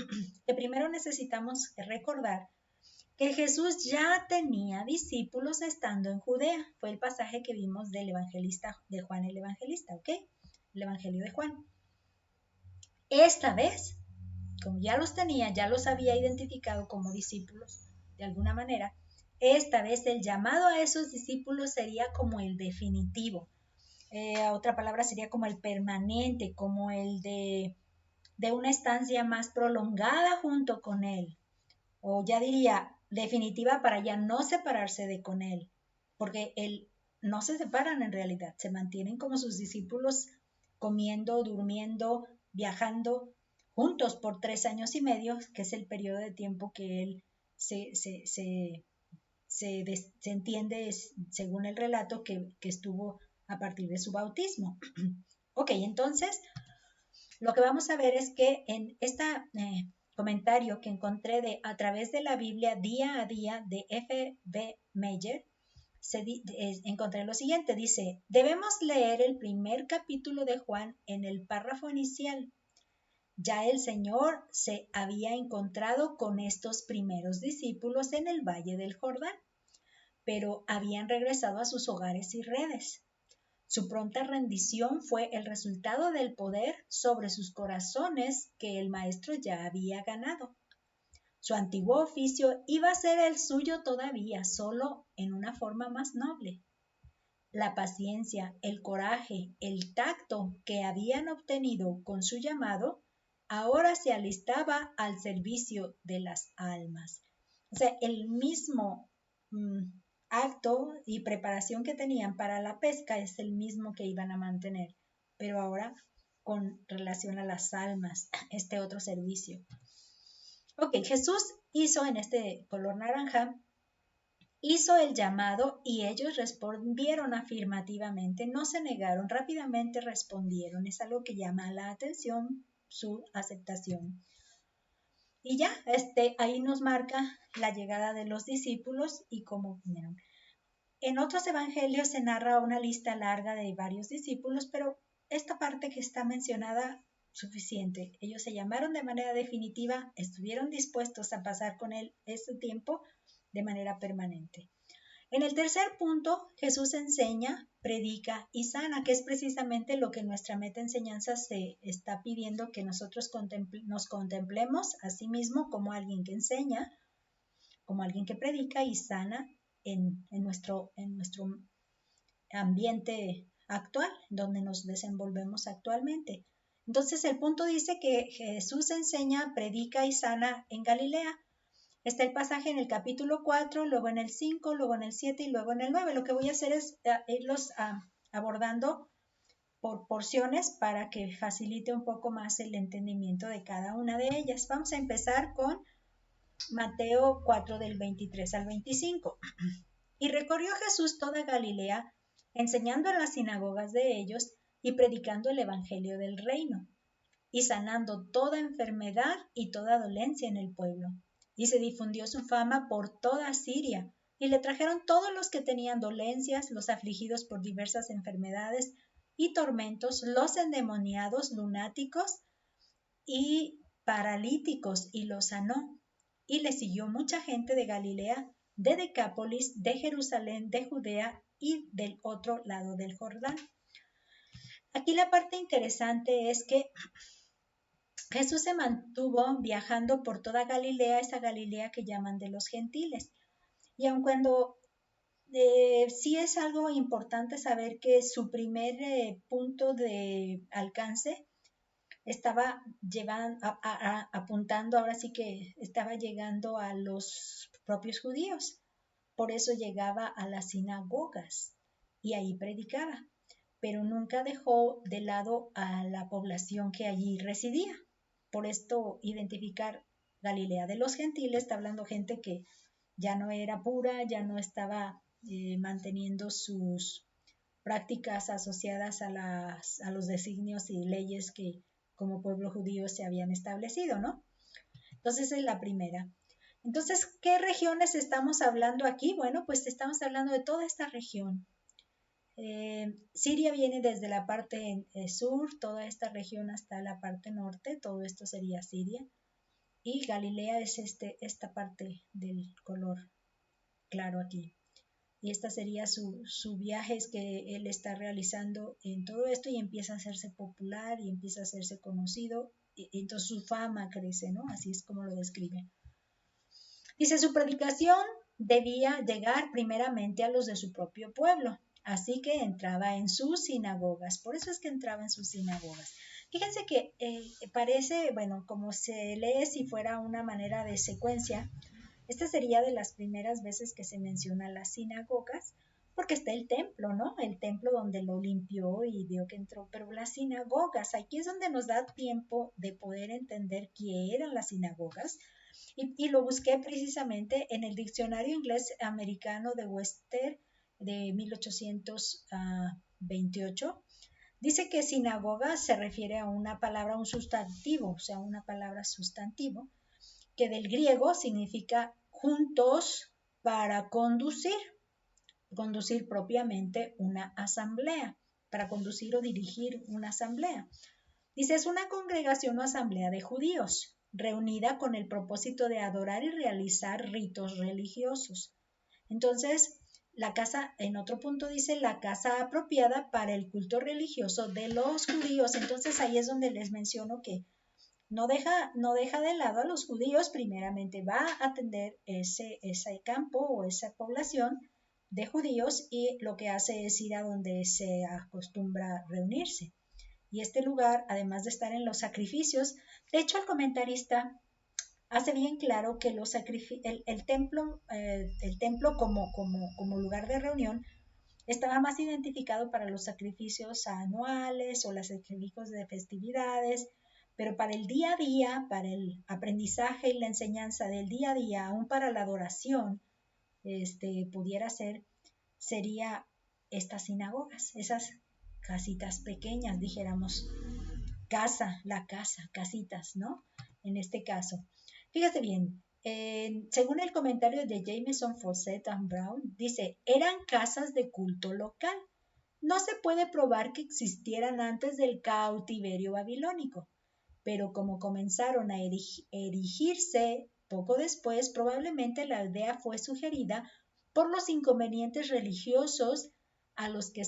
A: que primero necesitamos recordar que Jesús ya tenía discípulos estando en Judea. Fue el pasaje que vimos del evangelista, de Juan el Evangelista, ¿ok? El Evangelio de Juan. Esta vez, como ya los tenía, ya los había identificado como discípulos, de alguna manera, esta vez el llamado a esos discípulos sería como el definitivo. Otra palabra sería como el permanente, como el de una estancia más prolongada junto con él. O ya diría, definitiva para ya no separarse de con él, porque él no se separan en realidad, se mantienen como sus discípulos comiendo, durmiendo, viajando juntos por 3 años y medio, que es el periodo de tiempo que él se entiende según el relato que estuvo a partir de su bautismo. Ok, entonces lo que vamos a ver es que en este comentario que encontré de A través de la Biblia día a día de F.B. Meyer, encontré lo siguiente, dice, debemos leer el primer capítulo de Juan en el párrafo inicial. Ya el Señor se había encontrado con estos primeros discípulos en el Valle del Jordán, pero habían regresado a sus hogares y redes. Su pronta rendición fue el resultado del poder sobre sus corazones que el Maestro ya había ganado. Su antiguo oficio iba a ser el suyo todavía, solo en una forma más noble. la paciencia, el coraje, el tacto que habían obtenido con su llamado, ahora se alistaba al servicio de las almas. O sea, el mismo acto y preparación que tenían para la pesca es el mismo que iban a mantener, pero ahora con relación a las almas, este otro servicio. Ok, Jesús hizo en este color naranja, hizo el llamado y ellos respondieron afirmativamente, no se negaron, rápidamente respondieron. Es algo que llama la atención, su aceptación. Y ya, ahí nos marca la llegada de los discípulos y cómo vinieron. En otros evangelios se narra una lista larga de varios discípulos, pero esta parte que está mencionada, suficiente. Ellos se llamaron de manera definitiva, estuvieron dispuestos a pasar con él este tiempo de manera permanente. En el tercer punto, Jesús enseña, predica y sana, que es precisamente lo que nuestra meta enseñanza se está pidiendo, que nosotros nos contemplemos a sí mismo como alguien que enseña, como alguien que predica y sana en nuestro ambiente actual, donde nos desenvolvemos actualmente. Entonces el punto dice que Jesús enseña, predica y sana en Galilea. Está el pasaje en el capítulo 4, luego en el 5, luego en el 7 y luego en el 9. Lo que voy a hacer es irlos abordando por porciones para que facilite un poco más el entendimiento de cada una de ellas. Vamos a empezar con Mateo 4 del 23 al 25. Y recorrió Jesús toda Galilea, enseñando en las sinagogas de ellos y predicando el evangelio del reino, y sanando toda enfermedad y toda dolencia en el pueblo. Y se difundió su fama por toda Siria, y le trajeron todos los que tenían dolencias, los afligidos por diversas enfermedades y tormentos, los endemoniados, lunáticos y paralíticos, y los sanó. Y le siguió mucha gente de Galilea, de Decápolis, de Jerusalén, de Judea y del otro lado del Jordán. Aquí la parte interesante es que Jesús se mantuvo viajando por toda Galilea, esa Galilea que llaman de los gentiles. Y aun cuando sí es algo importante saber que su primer punto de alcance estaba apuntando, ahora sí que estaba llegando a los propios judíos. Por eso llegaba a las sinagogas y ahí predicaba, pero nunca dejó de lado a la población que allí residía. Por esto identificar Galilea de los gentiles, está hablando gente que ya no era pura, ya no estaba manteniendo sus prácticas asociadas a los designios y leyes que como pueblo judío se habían establecido, ¿no? Entonces es la primera. Entonces, ¿qué regiones estamos hablando aquí? Bueno, pues estamos hablando de toda esta región. Siria viene desde la parte sur, toda esta región hasta la parte norte, todo esto sería Siria. Y Galilea es esta parte del color claro aquí. Y esta sería su viaje, es que él está realizando en todo esto y empieza a hacerse popular y empieza a hacerse conocido. Y entonces su fama crece, ¿no? Así es como lo describe. Dice, su predicación debía llegar primeramente a los de su propio pueblo, así que entraba en sus sinagogas. Por eso es que entraba en sus sinagogas. Fíjense que parece, bueno, como se lee si fuera una manera de secuencia. Esta sería de las primeras veces que se menciona las sinagogas, porque está el templo, ¿no? El templo donde lo limpió y vio que entró, pero las sinagogas, aquí es donde nos da tiempo de poder entender qué eran las sinagogas, y lo busqué precisamente en el diccionario inglés americano de Webster de 1828. Dice que sinagoga se refiere a una palabra, un sustantivo, o sea, una palabra sustantivo, que del griego significa juntos para conducir propiamente una asamblea, para conducir o dirigir una asamblea. Dice, es una congregación o asamblea de judíos, reunida con el propósito de adorar y realizar ritos religiosos. Entonces, la casa, en otro punto dice, la casa apropiada para el culto religioso de los judíos. Entonces, ahí es donde les menciono que no deja de lado a los judíos, primeramente va a atender ese campo o esa población de judíos y lo que hace es ir a donde se acostumbra reunirse. Y este lugar, además de estar en los sacrificios, de hecho el comentarista hace bien claro que el templo como lugar de reunión estaba más identificado para los sacrificios anuales o los sacrificios de festividades, pero para el día a día, para el aprendizaje y la enseñanza del día a día, aún para la adoración, pudiera ser, sería estas sinagogas, esas casitas pequeñas, dijéramos, casitas, ¿no? En este caso. Fíjate bien, según el comentario de Jameson, Fawcett and Brown, dice, eran casas de culto local. No se puede probar que existieran antes del cautiverio babilónico, pero como comenzaron a erigirse poco después, probablemente la aldea fue sugerida por los inconvenientes religiosos a los que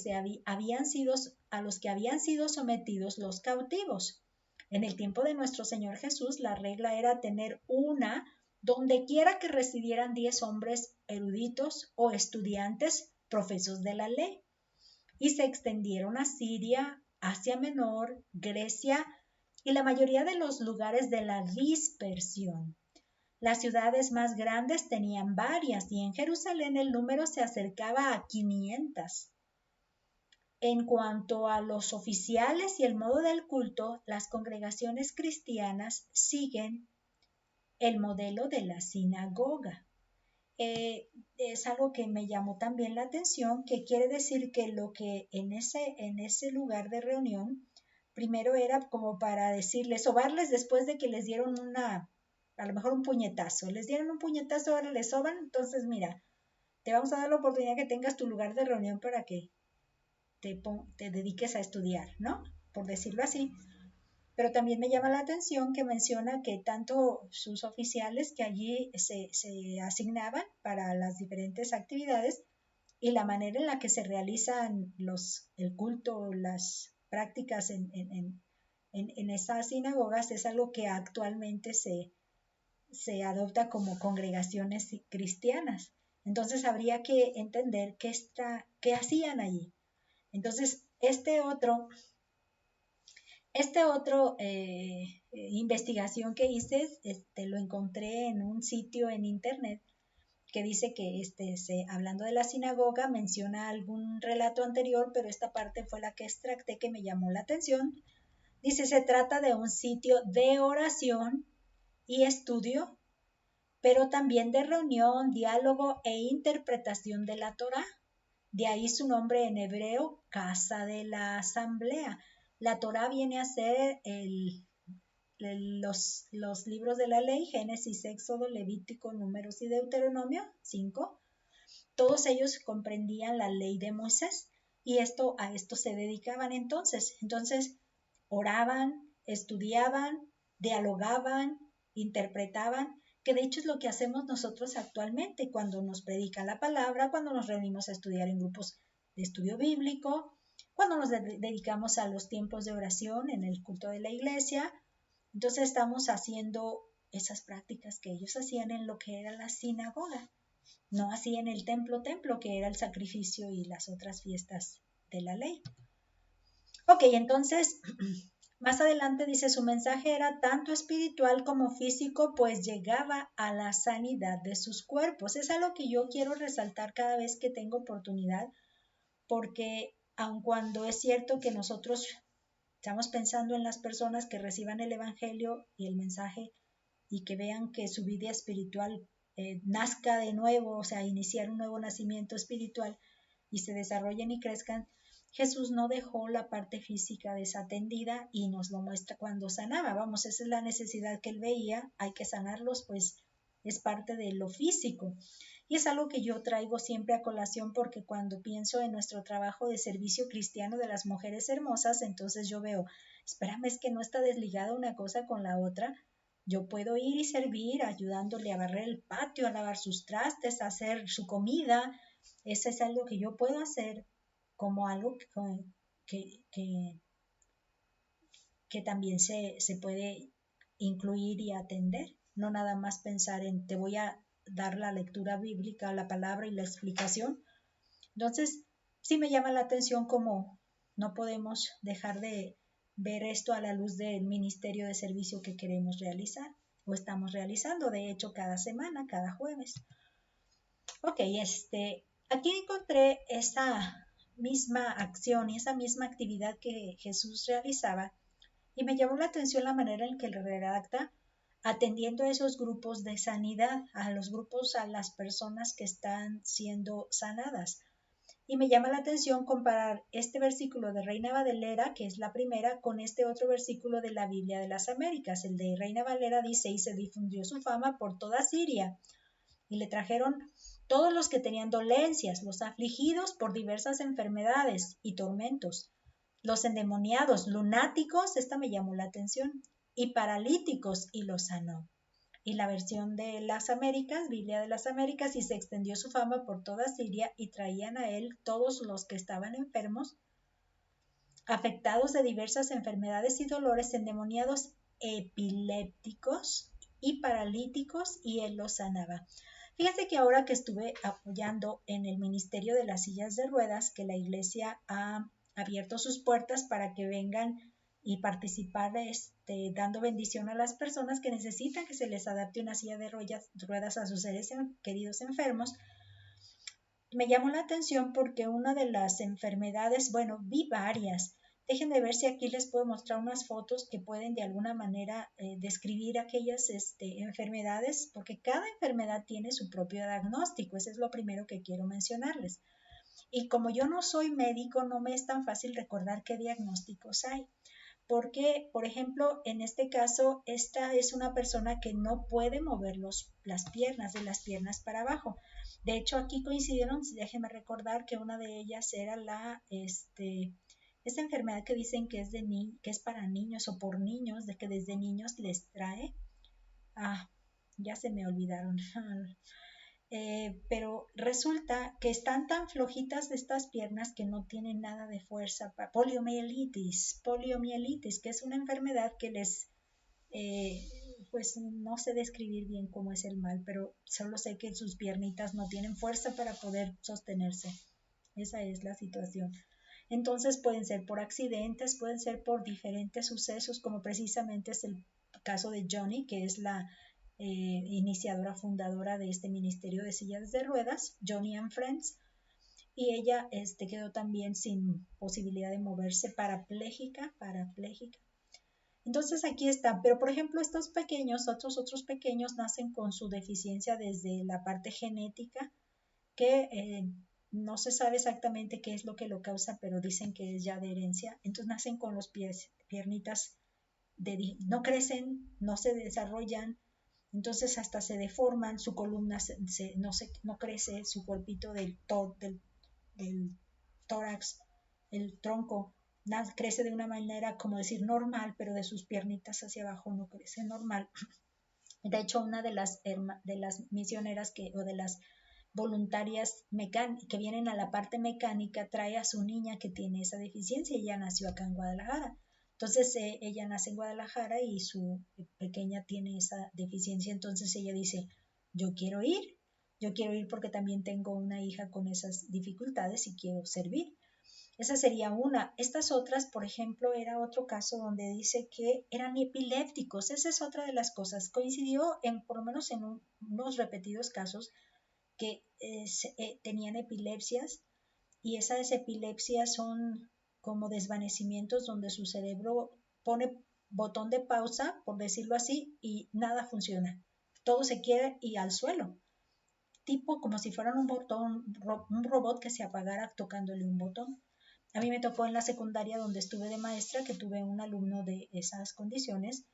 A: habían sido sometidos los cautivos. En el tiempo de nuestro Señor Jesús, la regla era tener una donde quiera que residieran 10 hombres eruditos o estudiantes profesos de la ley, y se extendieron a Siria, Asia Menor, Grecia y la mayoría de los lugares de la dispersión. Las ciudades más grandes tenían varias y en Jerusalén el número se acercaba a 500. En cuanto a los oficiales y el modo del culto, las congregaciones cristianas siguen el modelo de la sinagoga. Es algo que me llamó también la atención, que quiere decir que lo que en ese lugar de reunión, primero era como para decirles, sobarles después de que les dieron a lo mejor un puñetazo, ahora les soban, entonces mira, te vamos a dar la oportunidad que tengas tu lugar de reunión para que te dediques a estudiar, ¿no? Por decirlo así. Pero también me llama la atención que menciona que tanto sus oficiales que allí se asignaban para las diferentes actividades y la manera en la que se realizan el culto, las prácticas en esas sinagogas es algo que actualmente se adopta como congregaciones cristianas. Entonces habría que entender qué hacían allí. Entonces, investigación que hice, lo encontré en un sitio en internet que dice que hablando de la sinagoga menciona algún relato anterior, pero esta parte fue la que extracté que me llamó la atención. Dice, se trata de un sitio de oración y estudio, pero también de reunión, diálogo e interpretación de la Torá. De ahí su nombre en hebreo, Casa de la Asamblea. La Torá viene a ser los libros de la ley, Génesis, Éxodo, Levítico, Números y Deuteronomio, 5. Todos ellos comprendían la ley de Moisés y a esto se dedicaban entonces. Entonces, oraban, estudiaban, dialogaban, interpretaban, que de hecho es lo que hacemos nosotros actualmente cuando nos predican la palabra, cuando nos reunimos a estudiar en grupos de estudio bíblico, cuando nos dedicamos a los tiempos de oración en el culto de la iglesia. Entonces estamos haciendo esas prácticas que ellos hacían en lo que era la sinagoga, no así en el templo, que era el sacrificio y las otras fiestas de la ley. Ok, entonces, más adelante dice, su mensaje era tanto espiritual como físico, pues llegaba a la sanidad de sus cuerpos. Es algo que yo quiero resaltar cada vez que tengo oportunidad, porque aun cuando es cierto que nosotros estamos pensando en las personas que reciban el Evangelio y el mensaje y que vean que su vida espiritual nazca de nuevo, o sea, iniciar un nuevo nacimiento espiritual y se desarrollen y crezcan, Jesús no dejó la parte física desatendida y nos lo muestra cuando sanaba. Vamos, esa es la necesidad que él veía, hay que sanarlos, pues es parte de lo físico. Y es algo que yo traigo siempre a colación porque cuando pienso en nuestro trabajo de servicio cristiano de las mujeres hermosas, entonces yo veo, espérame, es que no está desligada una cosa con la otra. Yo puedo ir y servir ayudándole a barrer el patio, a lavar sus trastes, a hacer su comida. Eso es algo que yo puedo hacer como algo que también se puede incluir y atender. No nada más pensar en te voy a dar la lectura bíblica, la palabra y la explicación, Entonces, sí me llama la atención cómo no podemos dejar de ver esto a la luz del ministerio de servicio que queremos realizar o estamos realizando, de hecho, cada semana, cada jueves. Ok, aquí encontré esa misma acción y esa misma actividad que Jesús realizaba y me llamó la atención la manera en que lo redacta atendiendo a esos grupos de sanidad, a los grupos, a las personas que están siendo sanadas. Y me llama la atención comparar este versículo de Reina Valera, que es la primera, con este otro versículo de la Biblia de las Américas. El de Reina Valera dice, y se difundió su fama por toda Siria, y le trajeron todos los que tenían dolencias, los afligidos por diversas enfermedades y tormentos, los endemoniados, lunáticos, esta me llamó la atención, y paralíticos, y los sanó. Y la versión de las Américas, Biblia de las Américas, y se extendió su fama por toda Siria, y traían a él todos los que estaban enfermos, afectados de diversas enfermedades y dolores, endemoniados, epilépticos y paralíticos, y él los sanaba. Fíjate que ahora que estuve apoyando en el ministerio de las sillas de ruedas, que la iglesia ha abierto sus puertas para que vengan y participar dando bendición a las personas que necesitan que se les adapte una silla de ruedas a sus seres queridos enfermos, me llamó la atención porque una de las enfermedades, bueno, vi varias. Déjenme ver si aquí les puedo mostrar unas fotos que pueden de alguna manera describir aquellas enfermedades, porque cada enfermedad tiene su propio diagnóstico, eso es lo primero que quiero mencionarles. Y como yo no soy médico, no me es tan fácil recordar qué diagnósticos hay. Porque, por ejemplo, en este caso, esta es una persona que no puede mover las piernas, de las piernas para abajo. De hecho, aquí coincidieron, déjenme recordar que una de ellas era esta enfermedad que dicen que que es para niños o por niños, de que desde niños les trae. Ya se me olvidaron. Pero resulta que están tan flojitas de estas piernas que no tienen nada de fuerza. Poliomielitis, que es una enfermedad que pues no sé describir bien cómo es el mal, pero solo sé que sus piernitas no tienen fuerza para poder sostenerse. Esa es la situación. Entonces pueden ser por accidentes, pueden ser por diferentes sucesos, como precisamente es el caso de Johnny, que es la iniciadora, fundadora de este ministerio de sillas de ruedas, Johnny and Friends, y ella quedó también sin posibilidad de moverse, parapléjica. Entonces aquí está, pero por ejemplo estos pequeños, otros pequeños nacen con su deficiencia desde la parte genética, que no se sabe exactamente qué es lo que lo causa, pero dicen que es ya de herencia. Entonces nacen con los piernitas, no crecen, no se desarrollan, entonces hasta se deforman, su columna no crece, su cuerpito del tórax, el tronco, crece de una manera, como decir, normal, pero de sus piernitas hacia abajo no crece normal. De hecho, una de las misioneras o de las voluntarias que vienen a la parte mecánica trae a su niña que tiene esa deficiencia y ella nació acá en Guadalajara. Entonces ella nace en Guadalajara y su pequeña tiene esa deficiencia, entonces ella dice, yo quiero ir porque también tengo una hija con esas dificultades y quiero servir. Esa sería una. Estas otras, por ejemplo, era otro caso donde dice que eran epilépticos. Esa es otra de las cosas. Coincidió por lo menos en unos repetidos casos que tenían epilepsias, y esas epilepsias son como desvanecimientos donde su cerebro pone botón de pausa, por decirlo así, y nada funciona. Todo se quiere y al suelo, tipo como si fueran un robot que se apagara tocándole un botón. A mí me tocó en la secundaria donde estuve de maestra que tuve un alumno de esas condiciones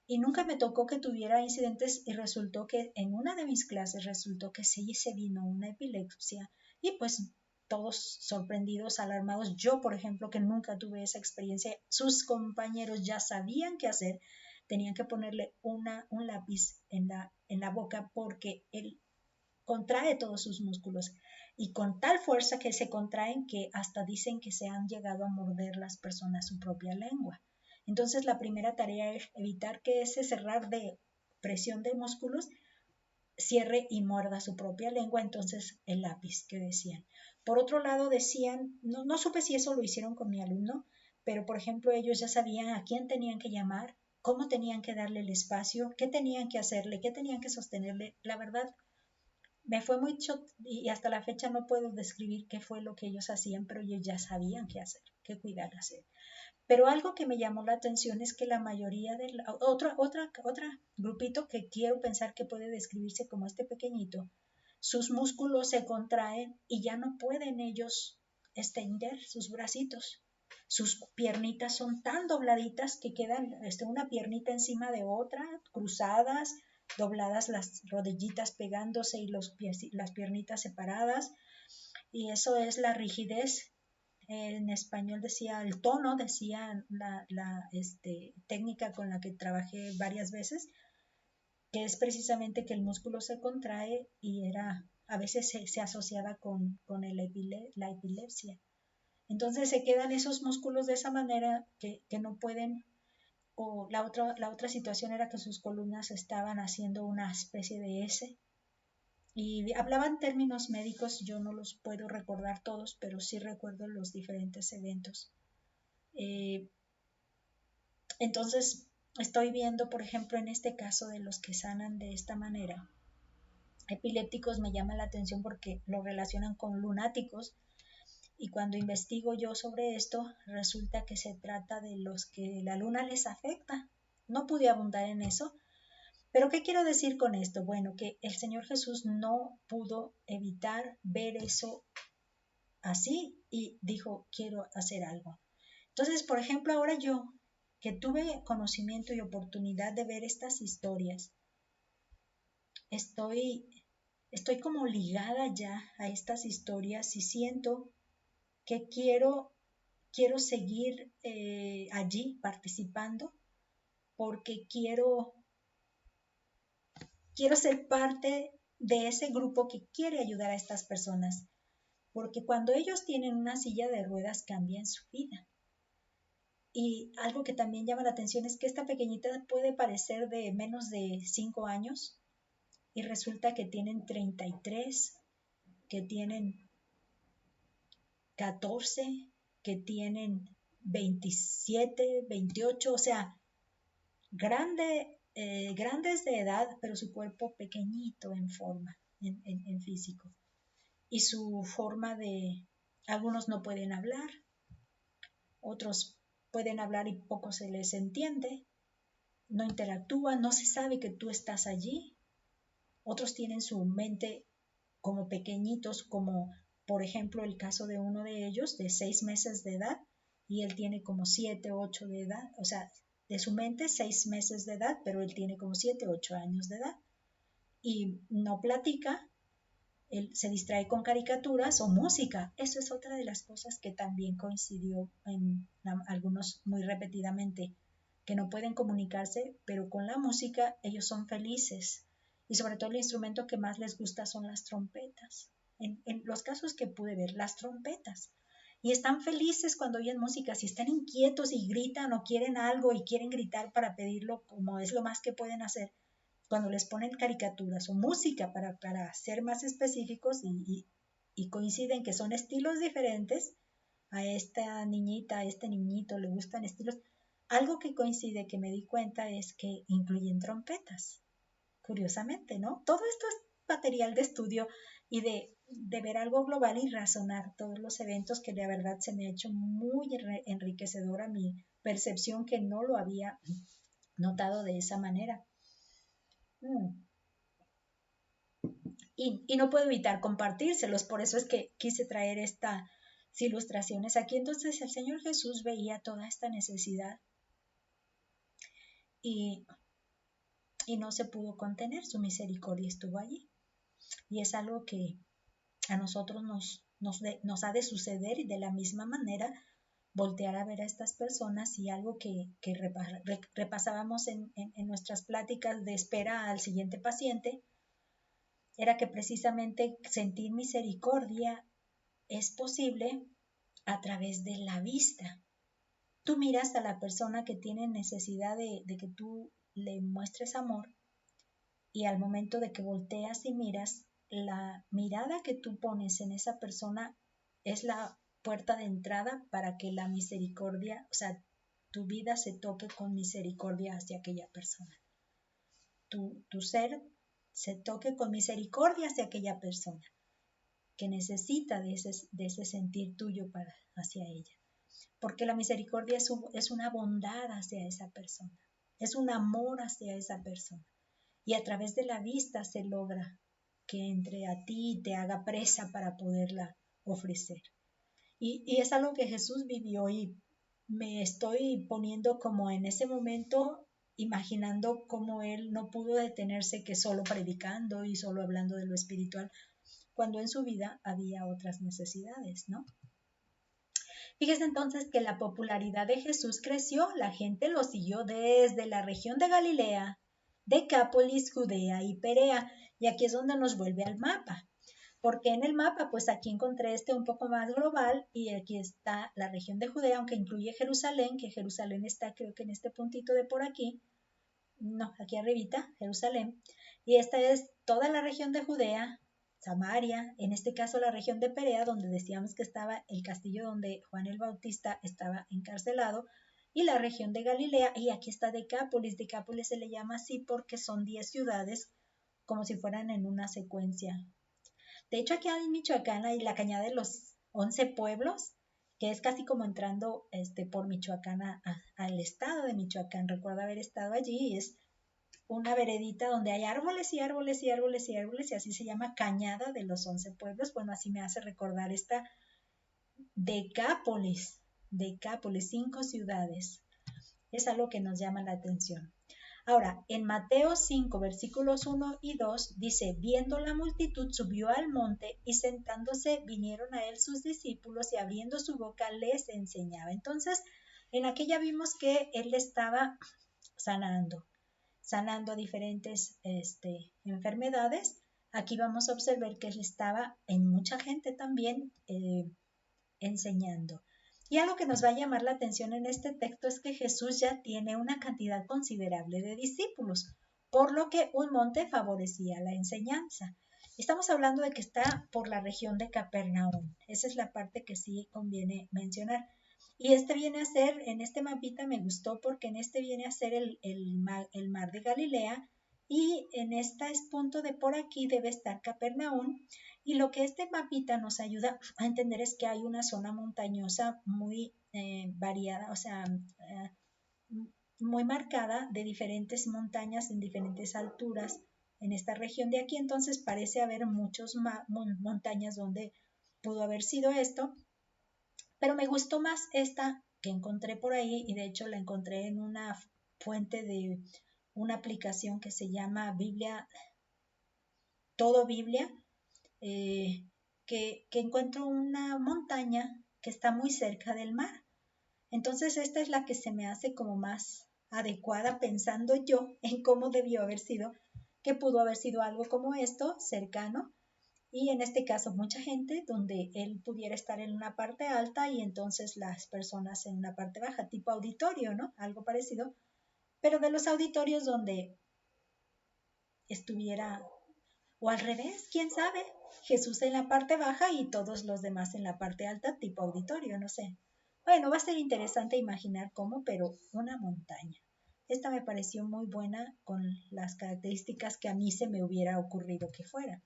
A: y nunca me tocó que tuviera incidentes y resultó que en una de mis clases resultó que sí se vino una epilepsia y pues todos sorprendidos, alarmados. Yo, por ejemplo, que nunca tuve esa experiencia, sus compañeros ya sabían qué hacer, tenían que ponerle un lápiz en la boca porque él contrae todos sus músculos y con tal fuerza que se contraen que hasta dicen que se han llegado a morder las personas su propia lengua. Entonces la primera tarea es evitar que ese cerrar de presión de músculos cierre y muerda su propia lengua, entonces el lápiz que decían. Por otro lado decían, no supe si eso lo hicieron con mi alumno, pero por ejemplo ellos ya sabían a quién tenían que llamar, cómo tenían que darle el espacio, qué tenían que hacerle, qué tenían que sostenerle. La verdad, me fue muy y hasta la fecha no puedo describir qué fue lo que ellos hacían, pero ellos ya sabían qué hacer, qué cuidar hacer. Pero algo que me llamó la atención es que la mayoría del otro grupito que quiero pensar que puede describirse como este pequeñito, sus músculos se contraen y ya no pueden ellos extender sus bracitos. Sus piernitas son tan dobladitas que quedan una piernita encima de otra, cruzadas, dobladas las rodillitas pegándose y las piernitas separadas. Y eso es la rigidez. En español decía el tono, decía la técnica con la que trabajé varias veces, que es precisamente que el músculo se contrae y a veces se asociaba con la epilepsia. Entonces se quedan esos músculos de esa manera que no pueden, o la otra situación era que sus columnas estaban haciendo una especie de S, y hablaban términos médicos, yo no los puedo recordar todos, pero sí recuerdo los diferentes eventos. Entonces, estoy viendo, por ejemplo, en este caso de los que sanan de esta manera, epilépticos me llama la atención porque lo relacionan con lunáticos, y cuando investigo yo sobre esto, resulta que se trata de los que la luna les afecta. No pude abundar en eso, pero ¿qué quiero decir con esto? Bueno, que el Señor Jesús no pudo evitar ver eso así y dijo, quiero hacer algo. Entonces, por ejemplo, ahora yo, que tuve conocimiento y oportunidad de ver estas historias, estoy como ligada ya a estas historias y siento que quiero seguir allí participando porque quiero ser parte de ese grupo que quiere ayudar a estas personas, porque cuando ellos tienen una silla de ruedas cambian su vida. Y algo que también llama la atención es que esta pequeñita puede parecer de menos de 5 años y resulta que tienen 33, que tienen 14, que tienen 27, 28, o sea, grandes de edad, pero su cuerpo pequeñito en forma, en físico. Y su forma algunos no pueden hablar, otros pueden hablar y poco se les entiende, no interactúan, no se sabe que tú estás allí. Otros tienen su mente como pequeñitos, como por ejemplo el caso de uno de ellos de 6 meses de edad y él tiene como 7, 8 de edad, o sea, de su mente 6 meses de edad, pero él tiene como 7, 8 años de edad y no platica, él se distrae con caricaturas o música. Eso es otra de las cosas que también coincidió en algunos muy repetidamente, que no pueden comunicarse, pero con la música ellos son felices. Y sobre todo el instrumento que más les gusta son las trompetas. En los casos que pude ver, las trompetas. Y están felices cuando oyen música. Si están inquietos y gritan o quieren algo y quieren gritar para pedirlo, como es lo más que pueden hacer, cuando les ponen caricaturas o música para ser más específicos y coinciden que son estilos diferentes, a esta niñita, a este niñito le gustan estilos. Algo que coincide que me di cuenta es que incluyen trompetas, curiosamente, ¿no? Todo esto es material de estudio y de ver algo global y razonar todos los eventos que de verdad se me ha hecho muy enriquecedora mi percepción que no lo había notado de esa manera. Y no puedo evitar compartírselos, por eso es que quise traer estas ilustraciones aquí. Entonces el Señor Jesús veía toda esta necesidad y no se pudo contener, su misericordia estuvo allí. Y es algo que a nosotros nos ha de suceder y de la misma manera voltear a ver a estas personas y algo que repasábamos en nuestras pláticas de espera al siguiente paciente, era que precisamente sentir misericordia es posible a través de la vista. Tú miras a la persona que tiene necesidad de que tú le muestres amor y al momento de que volteas y miras, la mirada que tú pones en esa persona es la puerta de entrada para que la misericordia, o sea, tu vida se toque con misericordia hacia aquella persona. Tu ser se toque con misericordia hacia aquella persona que necesita de ese sentir tuyo hacia ella. Porque la misericordia es una bondad hacia esa persona, es un amor hacia esa persona. Y a través de la vista se logra que entre a ti y te haga presa para poderla ofrecer. Y es algo que Jesús vivió y me estoy poniendo como en ese momento, imaginando cómo él no pudo detenerse que solo predicando y solo hablando de lo espiritual, cuando en su vida había otras necesidades, ¿no? Fíjese entonces que la popularidad de Jesús creció, la gente lo siguió desde la región de Galilea, Decápolis, Judea y Perea, y aquí es donde nos vuelve al mapa. Porque en el mapa, pues aquí encontré un poco más global y aquí está la región de Judea, aunque incluye Jerusalén, que Jerusalén está creo que en este puntito de por aquí, no, aquí arribita, Jerusalén, y esta es toda la región de Judea, Samaria, en este caso la región de Perea, donde decíamos que estaba el castillo donde Juan el Bautista estaba encarcelado, y la región de Galilea, y aquí está Decápolis. Decápolis se le llama así porque son 10 ciudades, como si fueran en una secuencia. De hecho, aquí en Michoacán hay la cañada de los 11 pueblos, que es casi como entrando por Michoacán al estado de Michoacán. Recuerdo haber estado allí y es una veredita donde hay árboles y árboles y árboles y árboles y así se llama Cañada de los 11 pueblos. Bueno, así me hace recordar esta Decápolis, 5 ciudades. Es algo que nos llama la atención. Ahora, en Mateo 5, versículos 1 y 2, dice, viendo la multitud, subió al monte y sentándose vinieron a él sus discípulos y abriendo su boca les enseñaba. Entonces, en aquella vimos que él estaba sanando diferentes enfermedades. Aquí vamos a observar que él estaba en mucha gente también enseñando. Y algo que nos va a llamar la atención en este texto es que Jesús ya tiene una cantidad considerable de discípulos, por lo que un monte favorecía la enseñanza. Estamos hablando de que está por la región de Capernaum. Esa es la parte que sí conviene mencionar. Y viene a ser, en este mapita me gustó porque en viene a ser el mar de Galilea y en este punto de por aquí debe estar Capernaum. Y lo que este mapita nos ayuda a entender es que hay una zona montañosa muy variada, o sea, muy marcada de diferentes montañas en diferentes alturas en esta región de aquí. Entonces parece haber muchas montañas donde pudo haber sido esto. Pero me gustó más esta que encontré por ahí y de hecho la encontré en una fuente de una aplicación que se llama Biblia, Todo Biblia, que encuentro una montaña que está muy cerca del mar. Entonces esta es la que se me hace como más adecuada pensando yo en cómo debió haber sido, que pudo haber sido algo como esto, cercano, y en este caso mucha gente donde él pudiera estar en una parte alta y entonces las personas en una parte baja, tipo auditorio, ¿no? Algo parecido, pero de los auditorios donde estuviera, o al revés, quién sabe, Jesús en la parte baja y todos los demás en la parte alta, tipo auditorio, no sé. Bueno, va a ser interesante imaginar cómo, pero una montaña. Esta me pareció muy buena con las características que a mí se me hubiera ocurrido que fuera.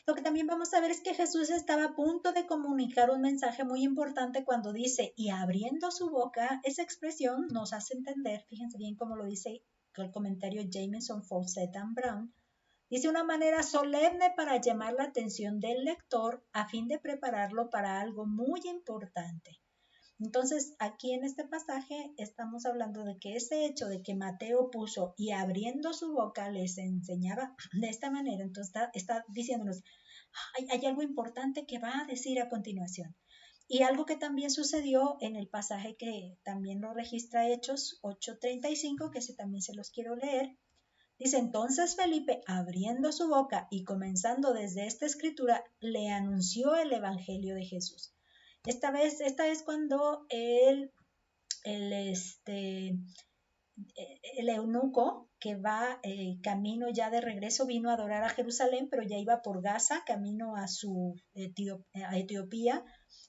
A: Lo que también vamos a ver es que Jesús estaba a punto de comunicar un mensaje muy importante cuando dice, y abriendo su boca, esa expresión nos hace entender, fíjense bien cómo lo dice el comentario Jameson, Fawcett and Brown, dice una manera solemne para llamar la atención del lector a fin de prepararlo para algo muy importante. Entonces, aquí en este pasaje estamos hablando de que ese hecho de que Mateo puso y abriendo su boca les enseñaba de esta manera, entonces está diciéndonos, hay algo importante que va a decir a continuación. Y algo que también sucedió en el pasaje que también lo registra Hechos 8:35, que también se los quiero leer. Dice, entonces Felipe, abriendo su boca y comenzando desde esta escritura, le anunció el evangelio de Jesús. Esta vez cuando el eunuco que va camino ya de regreso, vino a adorar a Jerusalén, pero ya iba por Gaza, camino a a Etiopía.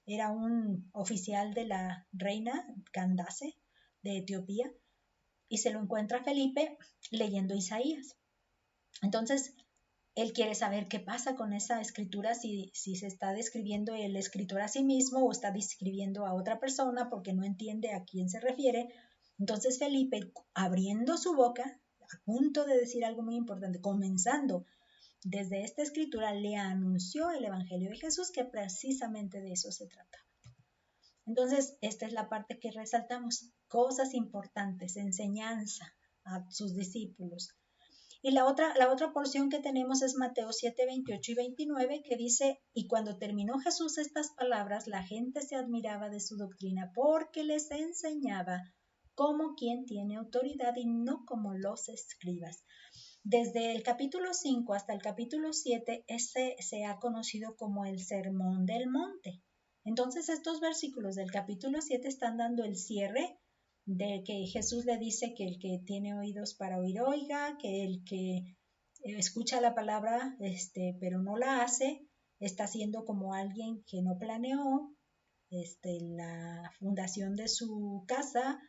A: Era un oficial de la reina Candace de Etiopía, y se lo encuentra Felipe leyendo Isaías. Entonces, él quiere saber qué pasa con esa escritura, si se está describiendo el escritor a sí mismo o está describiendo a otra persona, porque no entiende a quién se refiere. Entonces Felipe, abriendo su boca, a punto de decir algo muy importante, comenzando desde esta escritura, le anunció el Evangelio de Jesús, que precisamente de eso se trata. Entonces, esta es la parte que resaltamos, cosas importantes, enseñanza a sus discípulos. Y la otra porción que tenemos es Mateo 7, 28 y 29, que dice, y cuando terminó Jesús estas palabras, la gente se admiraba de su doctrina, porque les enseñaba como quien tiene autoridad y no como los escribas. Desde el capítulo 5 hasta el capítulo 7, ese se ha conocido como el Sermón del Monte. Entonces, estos versículos del capítulo 7 están dando el cierre de que Jesús le dice que el que tiene oídos para oír oiga, que el que escucha la palabra pero no la hace, está siendo como alguien que no planeó la fundación de su casa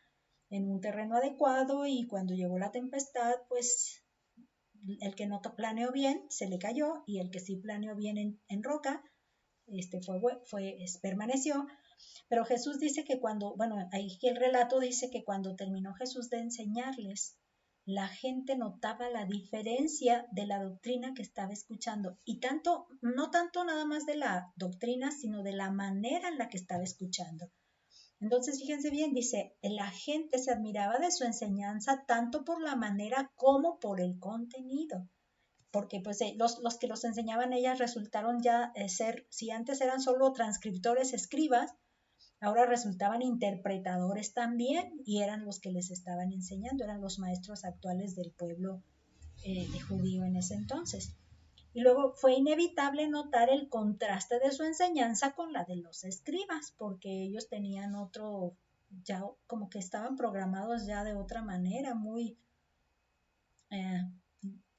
A: en un terreno adecuado, y cuando llegó la tempestad, pues el que no planeó bien se le cayó, y el que sí planeó bien en roca permaneció. Pero Jesús dice que ahí el relato dice que cuando terminó Jesús de enseñarles, la gente notaba la diferencia de la doctrina que estaba escuchando, y no tanto nada más de la doctrina, sino de la manera en la que estaba escuchando. Entonces, fíjense bien, dice, la gente se admiraba de su enseñanza tanto por la manera como por el contenido, porque pues los que los enseñaban ellas resultaron ya ser, si antes eran solo transcriptores, escribas, ahora resultaban interpretadores también, y eran los que les estaban enseñando, eran los maestros actuales del pueblo judío en ese entonces. Y luego fue inevitable notar el contraste de su enseñanza con la de los escribas, porque ellos tenían otro, ya como que estaban programados ya de otra manera, muy,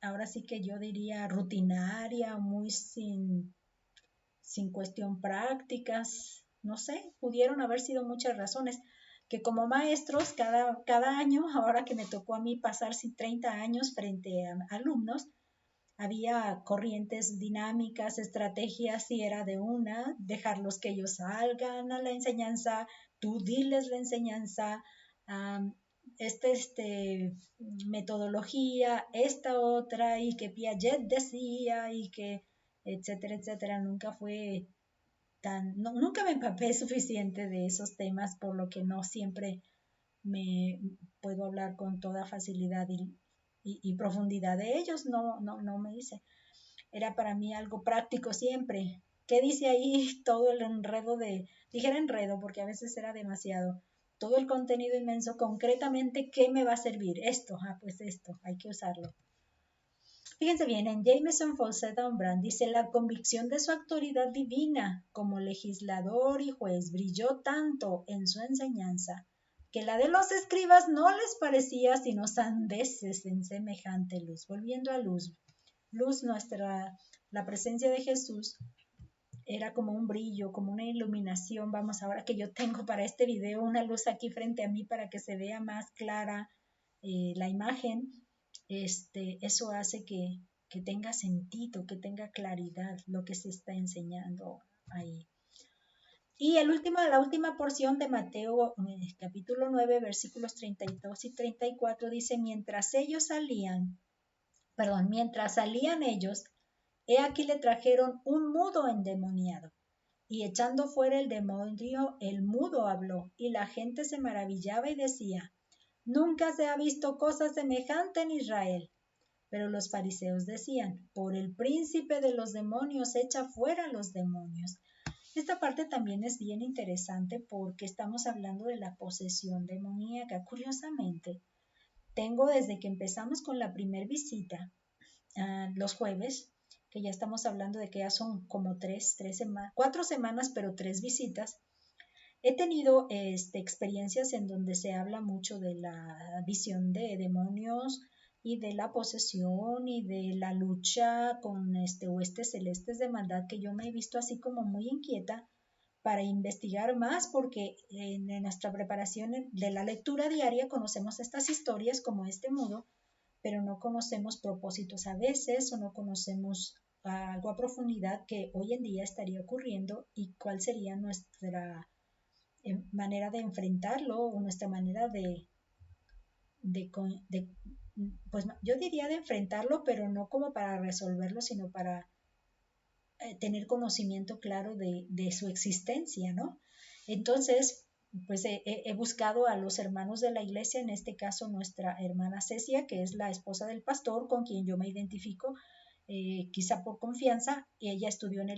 A: ahora sí que yo diría rutinaria, muy sin cuestión prácticas, no sé, pudieron haber sido muchas razones, que como maestros cada año, ahora que me tocó a mí pasar 30 años frente a alumnos, había corrientes dinámicas, estrategias, si era de una, dejarlos que ellos salgan a la enseñanza, tú diles la enseñanza, metodología, esta otra, y que Piaget decía, y que etcétera, etcétera. Nunca me empapé suficiente de esos temas, por lo que no siempre me puedo hablar con toda facilidad y profundidad de ellos, no me dice. Era para mí algo práctico siempre. ¿Qué dice ahí todo el enredo dijera enredo porque a veces era demasiado, todo el contenido inmenso, concretamente, ¿qué me va a servir? Esto, pues esto, hay que usarlo. Fíjense bien, en Jameson Falsetta Brand dice, la convicción de su autoridad divina como legislador y juez brilló tanto en su enseñanza que la de los escribas no les parecía sino sandeces en semejante luz. Volviendo a luz, la presencia de Jesús era como un brillo, como una iluminación. Vamos, ahora que yo tengo para este video una luz aquí frente a mí para que se vea más clara la imagen, eso hace que tenga sentido, que tenga claridad lo que se está enseñando ahí. Y la última porción de Mateo, capítulo 9, versículos 32 y 34, dice, mientras salían ellos, he aquí le trajeron un mudo endemoniado, y echando fuera el demonio, el mudo habló, y la gente se maravillaba y decía, nunca se ha visto cosa semejante en Israel. Pero los fariseos decían, por el príncipe de los demonios echa fuera los demonios. Esta parte también es bien interesante porque estamos hablando de la posesión demoníaca. Curiosamente, tengo desde que empezamos con la primer visita, los jueves, que ya estamos hablando de que ya son como 4 semanas, pero 3 visitas, he tenido experiencias en donde se habla mucho de la visión de demonios, y de la posesión y de la lucha con huestes celestes de maldad, que yo me he visto así como muy inquieta para investigar más, porque en nuestra preparación de la lectura diaria conocemos estas historias como este mudo, pero no conocemos propósitos a veces o no conocemos algo a profundidad que hoy en día estaría ocurriendo y cuál sería nuestra manera de enfrentarlo o nuestra manera de, pues yo diría de enfrentarlo, pero no como para resolverlo, sino para tener conocimiento claro de su existencia, ¿no? Entonces, pues he buscado a los hermanos de la iglesia, en este caso nuestra hermana Cecia, que es la esposa del pastor con quien yo me identifico, quizá por confianza, y ella estudió en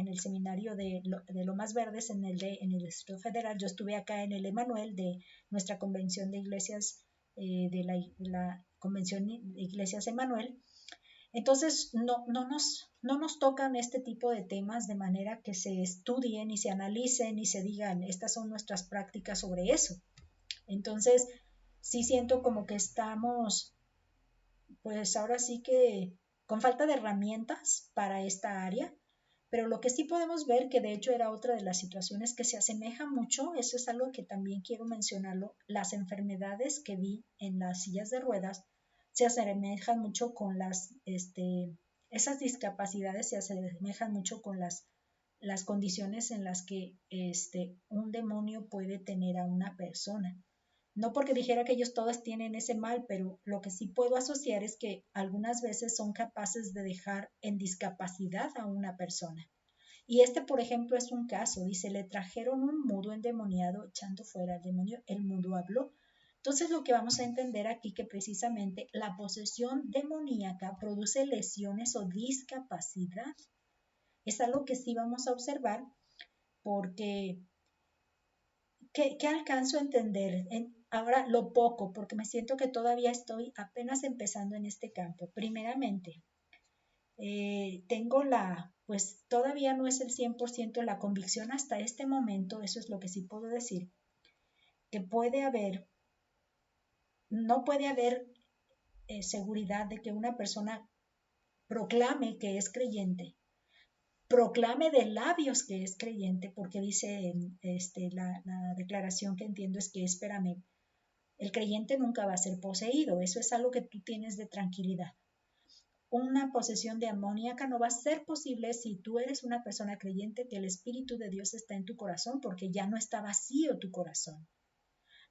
A: el seminario de Lomas Verdes, en el Distrito Federal. Yo estuve acá en el Emanuel de nuestra convención de iglesias, de la convención de iglesias Emanuel. Entonces, no nos tocan este tipo de temas de manera que se estudien y se analicen y se digan, estas son nuestras prácticas sobre eso. Entonces, sí siento como que estamos, pues ahora sí que con falta de herramientas para esta área, pero lo que sí podemos ver, que de hecho era otra de las situaciones que se asemeja mucho, eso es algo que también quiero mencionarlo, las enfermedades que vi en las sillas de ruedas se asemejan mucho con esas discapacidades se asemejan mucho con las condiciones en las que un demonio puede tener a una persona. No porque dijera que ellos todos tienen ese mal, pero lo que sí puedo asociar es que algunas veces son capaces de dejar en discapacidad a una persona. Y por ejemplo, es un caso. Dice, le trajeron un mudo endemoniado echando fuera al demonio. El mudo habló. Entonces, lo que vamos a entender aquí que precisamente la posesión demoníaca produce lesiones o discapacidad. Es algo que sí vamos a observar porque ¿qué alcanzo a entender? Ahora lo poco, porque me siento que todavía estoy apenas empezando en este campo. Primeramente, tengo pues todavía no es el 100% la convicción hasta este momento, eso es lo que sí puedo decir, que no puede haber seguridad de que una persona proclame que es creyente, proclame de labios que es creyente, porque dice la declaración que entiendo es que, espérame, el creyente nunca va a ser poseído, eso es algo que tú tienes de tranquilidad. Una posesión demoníaca no va a ser posible si tú eres una persona creyente que el Espíritu de Dios está en tu corazón, porque ya no está vacío tu corazón.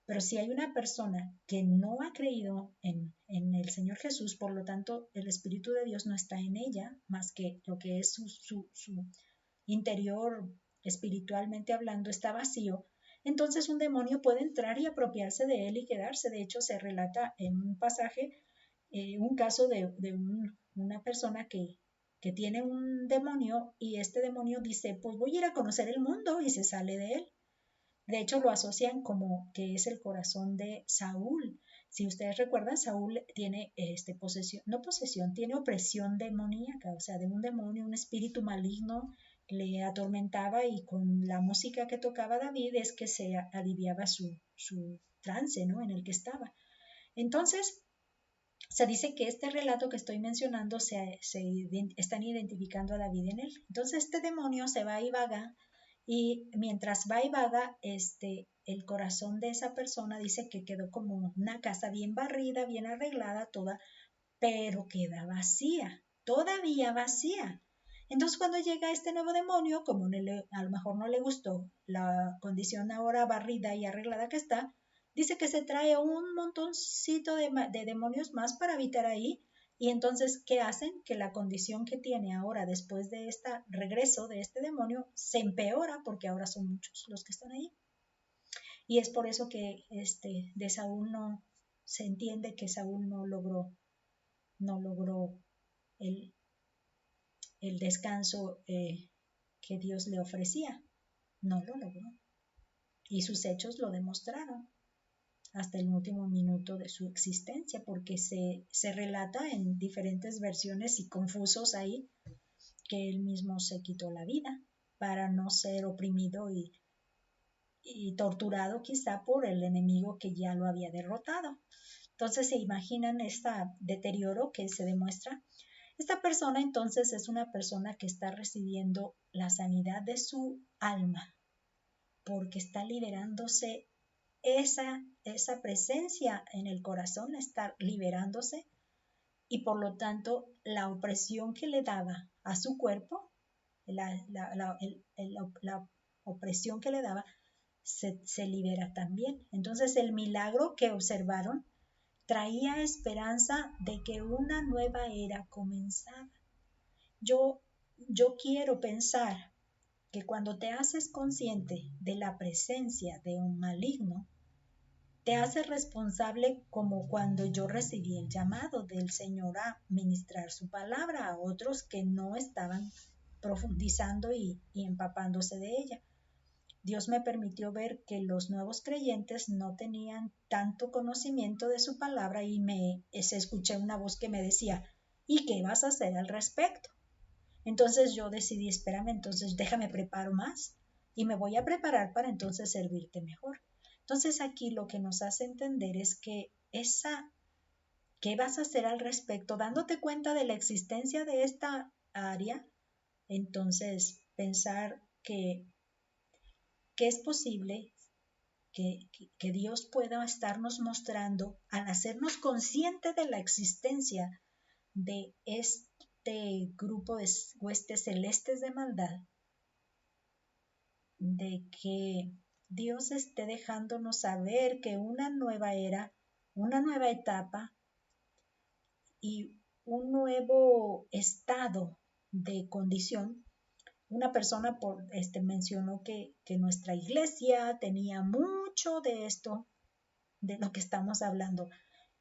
A: Pero si hay una persona que no ha creído en el Señor Jesús, por lo tanto el Espíritu de Dios no está en ella, más que lo que es su interior espiritualmente hablando está vacío, entonces un demonio puede entrar y apropiarse de él y quedarse. De hecho, se relata en un pasaje un caso de una persona que tiene un demonio y este demonio dice, pues voy a ir a conocer el mundo y se sale de él. De hecho, lo asocian como que es el corazón de Saúl. Si ustedes recuerdan, Saúl tiene tiene opresión demoníaca, o sea, de un demonio, un espíritu maligno le atormentaba y con la música que tocaba David es que se aliviaba su trance, ¿no? En el que estaba. Entonces, se dice que este relato que estoy mencionando están identificando a David en él. Entonces, este demonio se va y vaga y mientras va y vaga, el corazón de esa persona dice que quedó como una casa bien barrida, bien arreglada, toda, pero queda vacía, todavía vacía. Entonces cuando llega este nuevo demonio, como a lo mejor no le gustó la condición ahora barrida y arreglada que está, dice que se trae un montoncito de demonios más para habitar ahí. Y entonces, ¿qué hacen? Que la condición que tiene ahora después de este regreso de este demonio se empeora porque ahora son muchos los que están ahí. Y es por eso que de Saúl no se entiende que Saúl no logró el descanso que Dios le ofrecía. No lo logró. Y sus hechos lo demostraron hasta el último minuto de su existencia, porque se relata en diferentes versiones y confusos ahí que él mismo se quitó la vida para no ser oprimido y torturado quizá por el enemigo que ya lo había derrotado. Entonces se imaginan este deterioro que se demuestra. Esta persona entonces es una persona que está recibiendo la sanidad de su alma porque está liberándose esa presencia en el corazón, está liberándose y por lo tanto la opresión que le daba a su cuerpo, la opresión que le daba, se libera también. Entonces el milagro que observaron traía esperanza de que una nueva era comenzaba. Yo quiero pensar que cuando te haces consciente de la presencia de un maligno, te haces responsable como cuando yo recibí el llamado del Señor a ministrar su palabra a otros que no estaban profundizando y empapándose de ella. Dios me permitió ver que los nuevos creyentes no tenían tanto conocimiento de su palabra y se escuché una voz que me decía, ¿y qué vas a hacer al respecto? Entonces yo decidí, espérame, entonces déjame preparo más y me voy a preparar para entonces servirte mejor. Entonces aquí lo que nos hace entender es que ¿qué vas a hacer al respecto? Dándote cuenta de la existencia de esta área, entonces pensar que es posible que Dios pueda estarnos mostrando al hacernos conscientes de la existencia de este grupo de huestes celestes de maldad, de que Dios esté dejándonos saber que una nueva era, una nueva etapa y un nuevo estado de condición. Una persona mencionó que nuestra iglesia tenía mucho de esto, de lo que estamos hablando.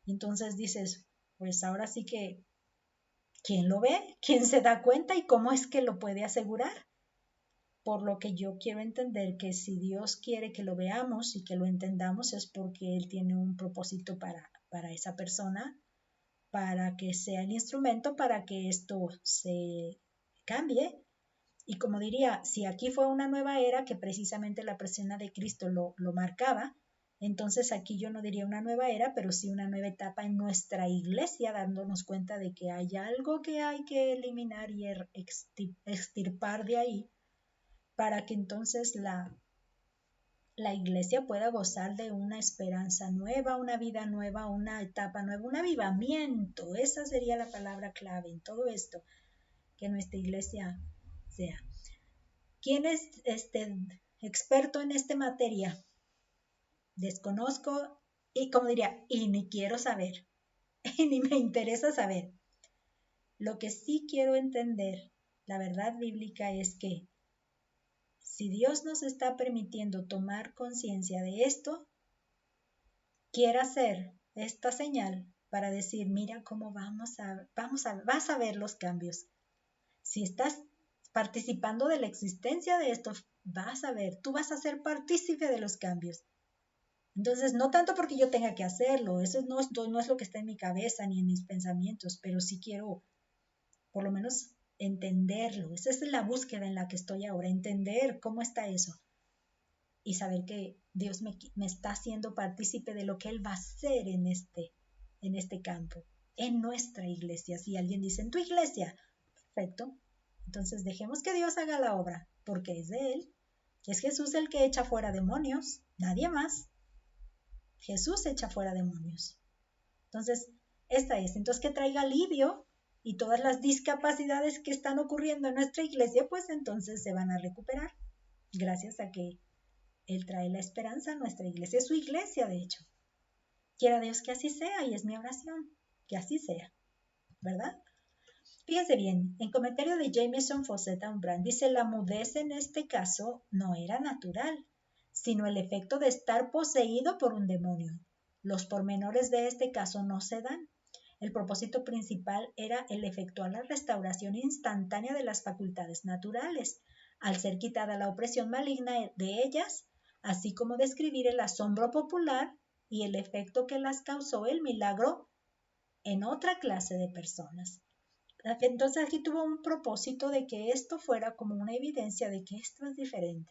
A: Entonces dices, pues ahora sí que, ¿quién lo ve? ¿Quién se da cuenta y cómo es que lo puede asegurar? Por lo que yo quiero entender que si Dios quiere que lo veamos y que lo entendamos es porque Él tiene un propósito para esa persona, para que sea el instrumento para que esto se cambie. Y como diría, si aquí fue una nueva era que precisamente la persona de Cristo lo marcaba, entonces aquí yo no diría una nueva era, pero sí una nueva etapa en nuestra iglesia, dándonos cuenta de que hay algo que hay que eliminar y extirpar de ahí para que entonces la iglesia pueda gozar de una esperanza nueva, una vida nueva, una etapa nueva, un avivamiento. Esa sería la palabra clave en todo esto, que nuestra iglesia sea. ¿Quién es experto en esta materia? Desconozco y como diría, y ni quiero saber, y ni me interesa saber. Lo que sí quiero entender, la verdad bíblica es que si Dios nos está permitiendo tomar conciencia de esto, quiere hacer esta señal para decir, mira cómo vas a ver los cambios. Si estás participando de la existencia de esto, vas a ver, tú vas a ser partícipe de los cambios. Entonces, no tanto porque yo tenga que hacerlo, eso no es lo que está en mi cabeza ni en mis pensamientos, pero sí quiero por lo menos entenderlo. Esa es la búsqueda en la que estoy ahora, entender cómo está eso y saber que Dios me está haciendo partícipe de lo que Él va a hacer en este campo, en nuestra iglesia. Si alguien dice, en tu iglesia, perfecto. Entonces dejemos que Dios haga la obra, porque es de Él. Es Jesús el que echa fuera demonios, nadie más. Jesús echa fuera demonios. Entonces, esta es. Entonces, que traiga alivio y todas las discapacidades que están ocurriendo en nuestra iglesia, pues entonces se van a recuperar. Gracias a que Él trae la esperanza a nuestra iglesia. Es su iglesia, de hecho. Quiera Dios que así sea y es mi oración. Que así sea. ¿Verdad? Fíjense bien, en comentario de Jameson Fossetta Umbran dice, la mudez en este caso no era natural, sino el efecto de estar poseído por un demonio. Los pormenores de este caso no se dan. El propósito principal era el efectuar la restauración instantánea de las facultades naturales, al ser quitada la opresión maligna de ellas, así como describir el asombro popular y el efecto que las causó el milagro en otra clase de personas. Entonces aquí tuvo un propósito de que esto fuera como una evidencia de que esto es diferente.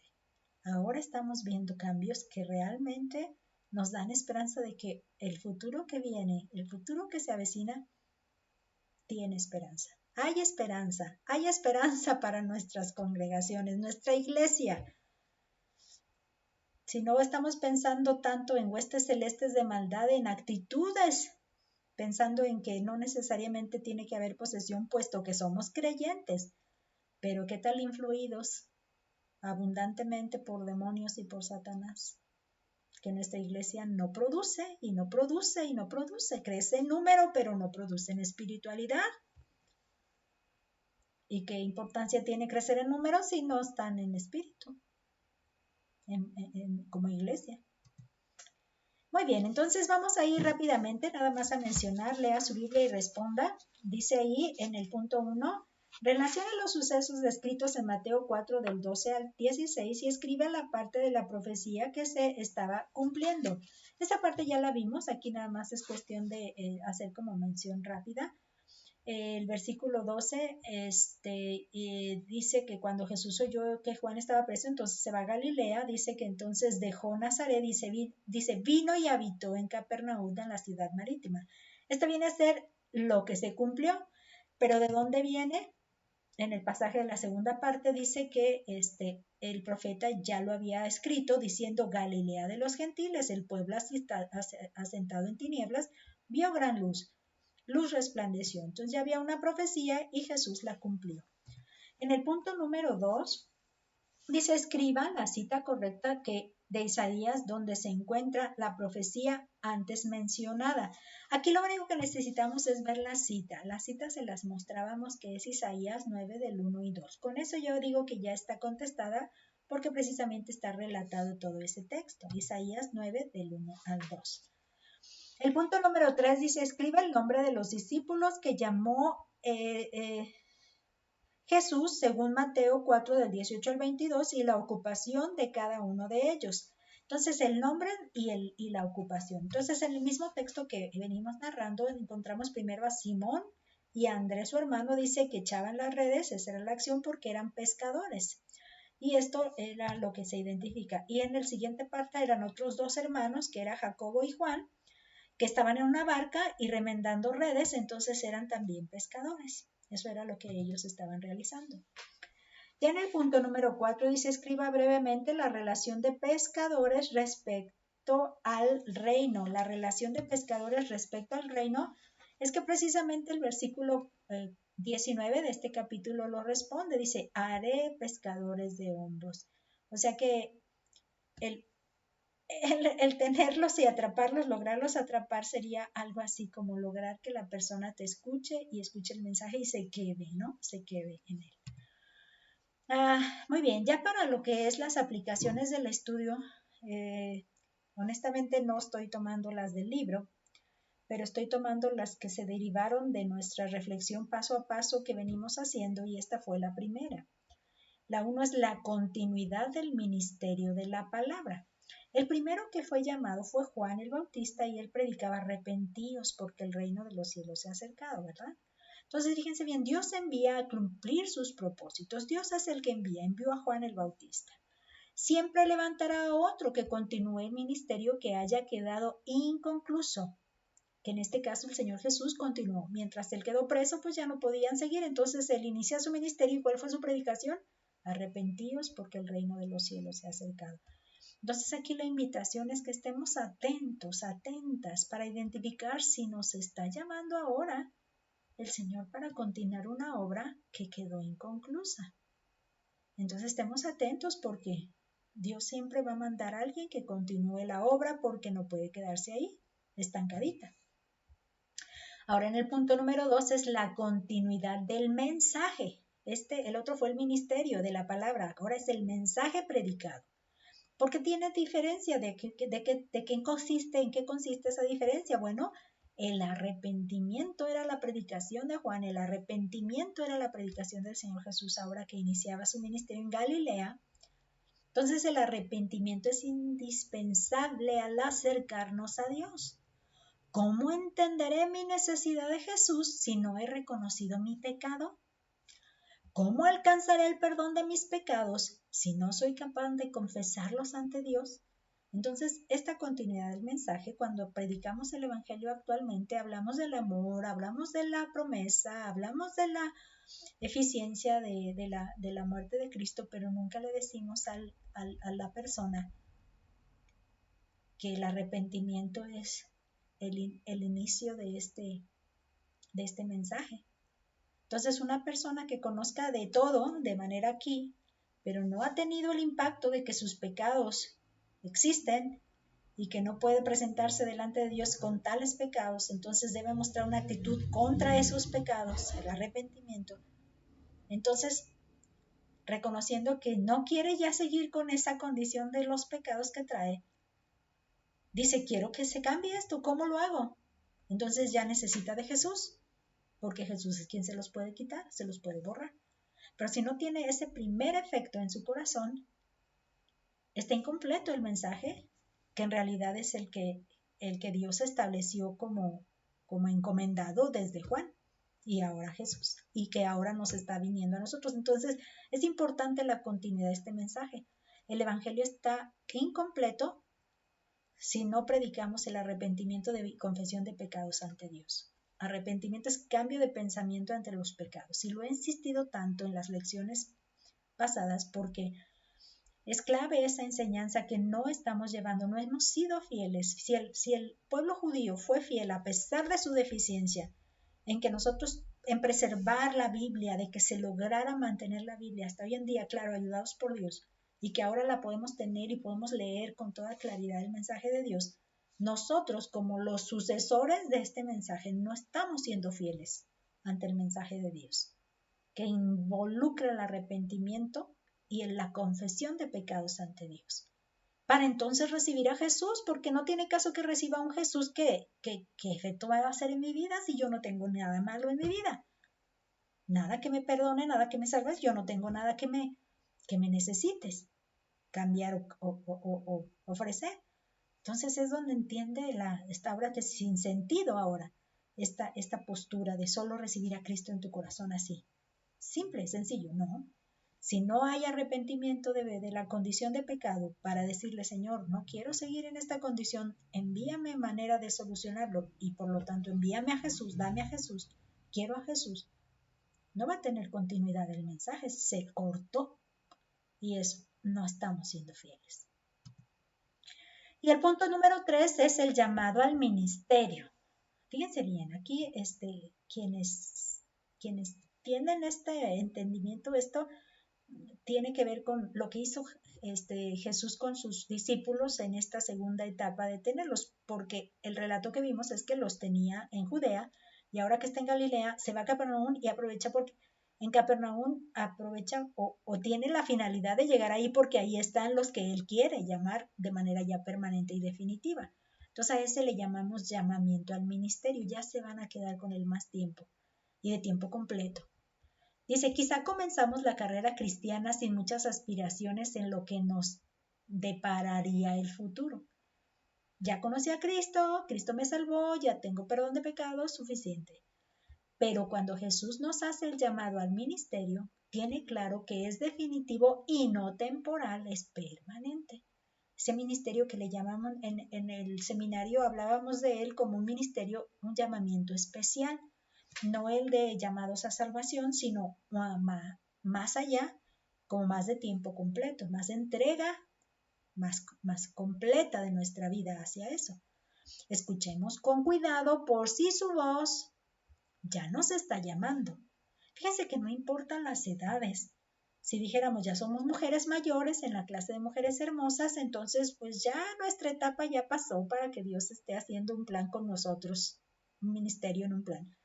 A: Ahora estamos viendo cambios que realmente nos dan esperanza de que el futuro que viene, el futuro que se avecina, tiene esperanza. Hay esperanza para nuestras congregaciones, nuestra iglesia. Si no estamos pensando tanto en huestes celestes de maldad, en actitudes, pensando en que no necesariamente tiene que haber posesión, puesto que somos creyentes, pero ¿qué tal influidos abundantemente por demonios y por Satanás? Que nuestra iglesia no produce y no produce y no produce, crece en número, pero no produce en espiritualidad. ¿Y qué importancia tiene crecer en número si no están en espíritu, como iglesia? Muy bien, entonces vamos a ir rápidamente, nada más a mencionar, lea su Biblia y responda. Dice ahí en el punto 1, relaciona los sucesos descritos en Mateo 4 del 12 al 16 y escribe la parte de la profecía que se estaba cumpliendo. Esta parte ya la vimos, aquí nada más es cuestión de hacer como mención rápida. El versículo 12 dice que cuando Jesús oyó que Juan estaba preso, entonces se va a Galilea, dice que entonces dejó Nazaret, dice vino y habitó en Capernaum, en la ciudad marítima. Esto viene a ser lo que se cumplió, pero ¿de dónde viene? En el pasaje de la segunda parte dice que el profeta ya lo había escrito diciendo Galilea de los gentiles, el pueblo asentado en tinieblas, vio gran luz. Luz resplandeció. Entonces ya había una profecía y Jesús la cumplió. En el punto número 2, dice escriba la cita correcta de Isaías donde se encuentra la profecía antes mencionada. Aquí lo único que necesitamos es ver la cita. Las citas se las mostrábamos que es Isaías 9 del 1 y 2. Con eso yo digo que ya está contestada porque precisamente está relatado todo ese texto. Isaías 9 del 1 al 2. El punto número 3 dice, escribe el nombre de los discípulos que llamó Jesús según Mateo 4 del 18 al 22 y la ocupación de cada uno de ellos. Entonces el nombre y la ocupación. Entonces en el mismo texto que venimos narrando encontramos primero a Simón y a Andrés su hermano, dice que echaban las redes, esa era la acción porque eran pescadores. Y esto era lo que se identifica. Y en el siguiente parte eran otros dos hermanos que era Jacobo y Juan, que estaban en una barca y remendando redes, entonces eran también pescadores. Eso era lo que ellos estaban realizando. Ya en el punto número 4 dice, escriba brevemente la relación de pescadores respecto al reino. La relación de pescadores respecto al reino es que precisamente el versículo 19 de este capítulo lo responde. Dice, haré pescadores de hombros. O sea que el tenerlos y atraparlos, lograrlos atrapar sería algo así como lograr que la persona te escuche y escuche el mensaje y se quede, ¿no? Se quede en él. Muy bien, ya para lo que es las aplicaciones del estudio, honestamente no estoy tomando las del libro, pero estoy tomando las que se derivaron de nuestra reflexión paso a paso que venimos haciendo y esta fue la primera. La 1 es la continuidad del ministerio de la palabra. El primero que fue llamado fue Juan el Bautista y él predicaba arrepentíos porque el reino de los cielos se ha acercado, ¿verdad? Entonces fíjense bien, Dios envía a cumplir sus propósitos. Dios es el que envió a Juan el Bautista. Siempre levantará a otro que continúe el ministerio que haya quedado inconcluso, que en este caso el Señor Jesús continuó. Mientras él quedó preso, pues ya no podían seguir. Entonces él inicia su ministerio y ¿cuál fue su predicación? Arrepentíos porque el reino de los cielos se ha acercado. Entonces aquí la invitación es que estemos atentos, atentas para identificar si nos está llamando ahora el Señor para continuar una obra que quedó inconclusa. Entonces estemos atentos porque Dios siempre va a mandar a alguien que continúe la obra porque no puede quedarse ahí, estancadita. Ahora en el punto número 2 es la continuidad del mensaje. El otro fue el ministerio de la palabra, ahora es el mensaje predicado. Porque tiene diferencia en qué consiste esa diferencia. Bueno, el arrepentimiento era la predicación de Juan, el arrepentimiento era la predicación del Señor Jesús ahora que iniciaba su ministerio en Galilea. Entonces el arrepentimiento es indispensable al acercarnos a Dios. ¿Cómo entenderé mi necesidad de Jesús si no he reconocido mi pecado? ¿Cómo alcanzaré el perdón de mis pecados si no soy capaz de confesarlos ante Dios? Entonces, esta continuidad del mensaje, cuando predicamos el Evangelio actualmente, hablamos del amor, hablamos de la promesa, hablamos de la eficiencia de la muerte de Cristo, pero nunca le decimos a la persona que el arrepentimiento es el inicio de este mensaje. Entonces, una persona que conozca de todo de manera aquí, pero no ha tenido el impacto de que sus pecados existen y que no puede presentarse delante de Dios con tales pecados, entonces debe mostrar una actitud contra esos pecados, el arrepentimiento. Entonces, reconociendo que no quiere ya seguir con esa condición de los pecados que trae, dice, quiero que se cambie esto, ¿cómo lo hago? Entonces ya necesita de Jesús, porque Jesús es quien se los puede quitar, se los puede borrar. Pero si no tiene ese primer efecto en su corazón, está incompleto el mensaje, que en realidad es el que Dios estableció como encomendado desde Juan y ahora Jesús, y que ahora nos está viniendo a nosotros. Entonces, es importante la continuidad de este mensaje. El Evangelio está incompleto si no predicamos el arrepentimiento de confesión de pecados ante Dios. Arrepentimiento es cambio de pensamiento ante los pecados. Y lo he insistido tanto en las lecciones pasadas porque es clave esa enseñanza que no estamos llevando, no hemos sido fieles. Si el pueblo judío fue fiel a pesar de su deficiencia, en preservar la Biblia, de que se lograra mantener la Biblia hasta hoy en día, claro, ayudados por Dios, y que ahora la podemos tener y podemos leer con toda claridad el mensaje de Dios, nosotros como los sucesores de este mensaje no estamos siendo fieles ante el mensaje de Dios, que involucra el arrepentimiento y en la confesión de pecados ante Dios, para entonces recibir a Jesús, porque no tiene caso que reciba a un Jesús que efecto va a hacer en mi vida si yo no tengo nada malo en mi vida, nada que me perdone, nada que me salves, yo no tengo nada que me necesites cambiar o ofrecer. Entonces es donde entiende esta obra que es sin sentido ahora, esta postura de solo recibir a Cristo en tu corazón así. Simple, sencillo, no. Si no hay arrepentimiento de la condición de pecado para decirle, Señor, no quiero seguir en esta condición, envíame manera de solucionarlo y por lo tanto envíame a Jesús, dame a Jesús, quiero a Jesús, no va a tener continuidad el mensaje, se cortó y eso no estamos siendo fieles. Y el punto número 3 es el llamado al ministerio. Fíjense bien, aquí quienes tienen este entendimiento, esto tiene que ver con lo que hizo Jesús con sus discípulos en esta segunda etapa de tenerlos, porque el relato que vimos es que los tenía en Judea y ahora que está en Galilea se va a Capernaum y aprovecha porque en Capernaum aprovecha o tiene la finalidad de llegar ahí porque ahí están los que él quiere llamar de manera ya permanente y definitiva. Entonces a ese le llamamos llamamiento al ministerio, ya se van a quedar con él más tiempo y de tiempo completo. Dice, quizá comenzamos la carrera cristiana sin muchas aspiraciones en lo que nos depararía el futuro. Ya conocí a Cristo, Cristo me salvó, ya tengo perdón de pecados, suficiente. Pero cuando Jesús nos hace el llamado al ministerio, tiene claro que es definitivo y no temporal, es permanente. Ese ministerio que le llamamos en el seminario, hablábamos de él como un ministerio, un llamamiento especial. No el de llamados a salvación, sino más allá, como más de tiempo completo, más entrega, más completa de nuestra vida hacia eso. Escuchemos con cuidado por si su voz ya nos está llamando. Fíjense que no importan las edades. Si dijéramos ya somos mujeres mayores en la clase de mujeres hermosas, entonces pues ya nuestra etapa ya pasó para que Dios esté haciendo un plan con nosotros, un ministerio en un plan.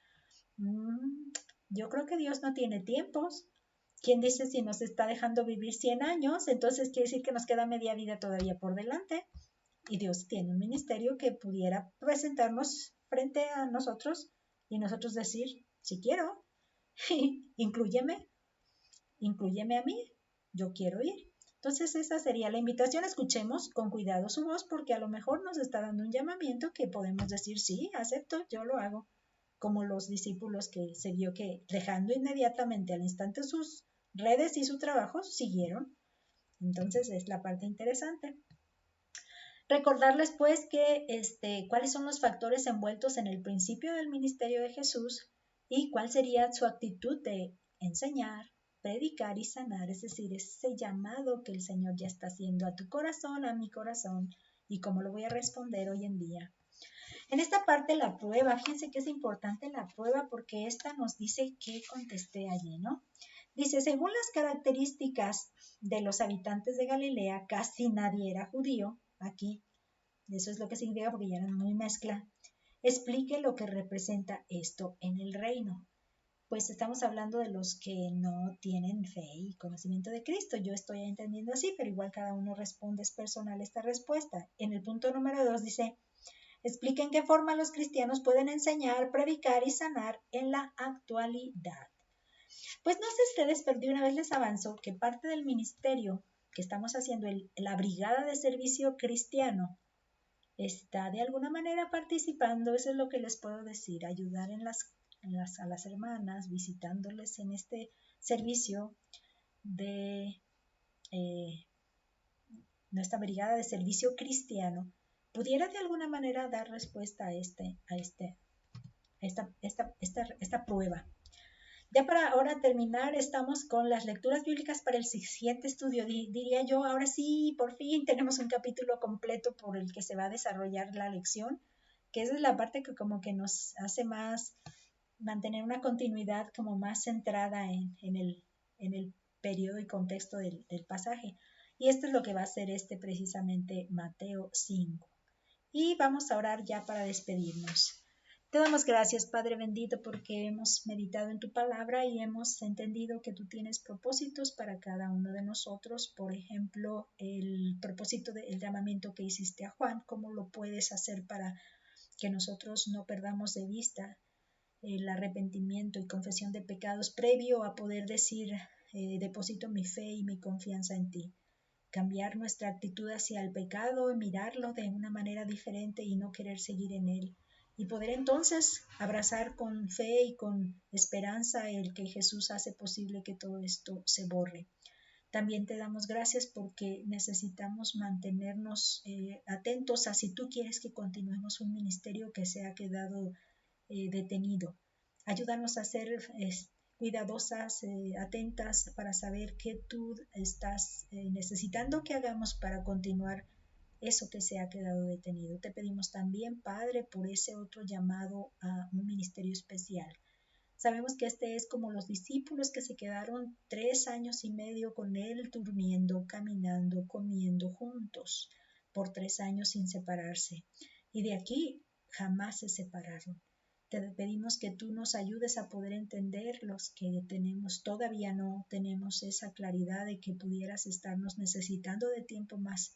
A: Yo creo que Dios no tiene tiempos. ¿Quién dice si nos está dejando vivir 100 años? Entonces quiere decir que nos queda media vida todavía por delante. Y Dios tiene un ministerio que pudiera presentarnos frente a nosotros y nosotros decir, si quiero, inclúyeme a mí, yo quiero ir. Entonces esa sería la invitación. Escuchemos con cuidado su voz porque a lo mejor nos está dando un llamamiento que podemos decir, sí, acepto, yo lo hago. Como los discípulos que se vio que dejando inmediatamente al instante sus redes y su trabajo, siguieron. Entonces es la parte interesante. Recordarles pues que cuáles son los factores envueltos en el principio del ministerio de Jesús y cuál sería su actitud de enseñar, predicar y sanar, es decir, ese llamado que el Señor ya está haciendo a tu corazón, a mi corazón, y cómo lo voy a responder hoy en día. En esta parte la prueba, fíjense que es importante la prueba porque esta nos dice qué contesté allí, ¿no? Dice, según las características de los habitantes de Galilea, casi nadie era judío. Aquí, eso es lo que significa porque ya eran muy mezcla. Explique lo que representa esto en el reino. Pues estamos hablando de los que no tienen fe y conocimiento de Cristo. Yo estoy entendiendo así, pero igual cada uno responde, es personal esta respuesta. En el punto número 2 dice, explique en qué forma los cristianos pueden enseñar, predicar y sanar en la actualidad. Pues no sé ustedes, pero de una vez les avanzo que parte del ministerio que estamos haciendo, la brigada de servicio cristiano, está de alguna manera participando, eso es lo que les puedo decir, ayudar a las hermanas, visitándoles en este servicio de nuestra brigada de servicio cristiano, pudiera de alguna manera dar respuesta a esta prueba. Ya para ahora terminar, estamos con las lecturas bíblicas para el siguiente estudio. Diría yo, ahora sí, por fin tenemos un capítulo completo por el que se va a desarrollar la lección, que esa es la parte que como que nos hace más mantener una continuidad como más centrada en el periodo y contexto del pasaje. Y esto es lo que va a ser precisamente Mateo 5. Y vamos a orar ya para despedirnos. Te damos gracias, Padre bendito, porque hemos meditado en tu palabra y hemos entendido que tú tienes propósitos para cada uno de nosotros. Por ejemplo, el propósito del llamamiento que hiciste a Juan, cómo lo puedes hacer para que nosotros no perdamos de vista el arrepentimiento y confesión de pecados previo a poder decir, deposito mi fe y mi confianza en ti. Cambiar nuestra actitud hacia el pecado y mirarlo de una manera diferente y no querer seguir en él. Y poder entonces abrazar con fe y con esperanza el que Jesús hace posible que todo esto se borre. También te damos gracias porque necesitamos mantenernos atentos a si tú quieres que continuemos un ministerio que se ha quedado detenido. Ayúdanos a ser cuidadosas, atentas para saber qué tú estás necesitando que hagamos para continuar eso que se ha quedado detenido. Te pedimos también, Padre, por ese otro llamado a un ministerio especial. Sabemos que es como los discípulos que se quedaron 3 años y medio con él, durmiendo, caminando, comiendo juntos por 3 años sin separarse. Y de aquí jamás se separaron. Te pedimos que tú nos ayudes a poder entender los que todavía no tenemos esa claridad de que pudieras estarnos necesitando de tiempo más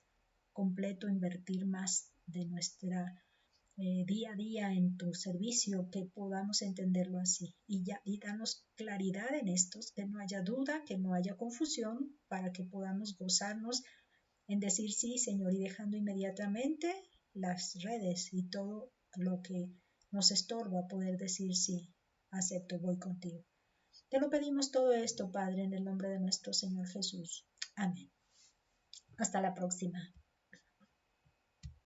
A: completo, invertir más de nuestra día a día en tu servicio, que podamos entenderlo así y danos claridad en estos, que no haya duda, que no haya confusión, para que podamos gozarnos en decir sí, Señor, y dejando inmediatamente las redes y todo lo que nos estorba, poder decir sí, acepto, voy contigo. Te lo pedimos todo esto, Padre, en el nombre de nuestro Señor Jesús. Amén. Hasta la próxima.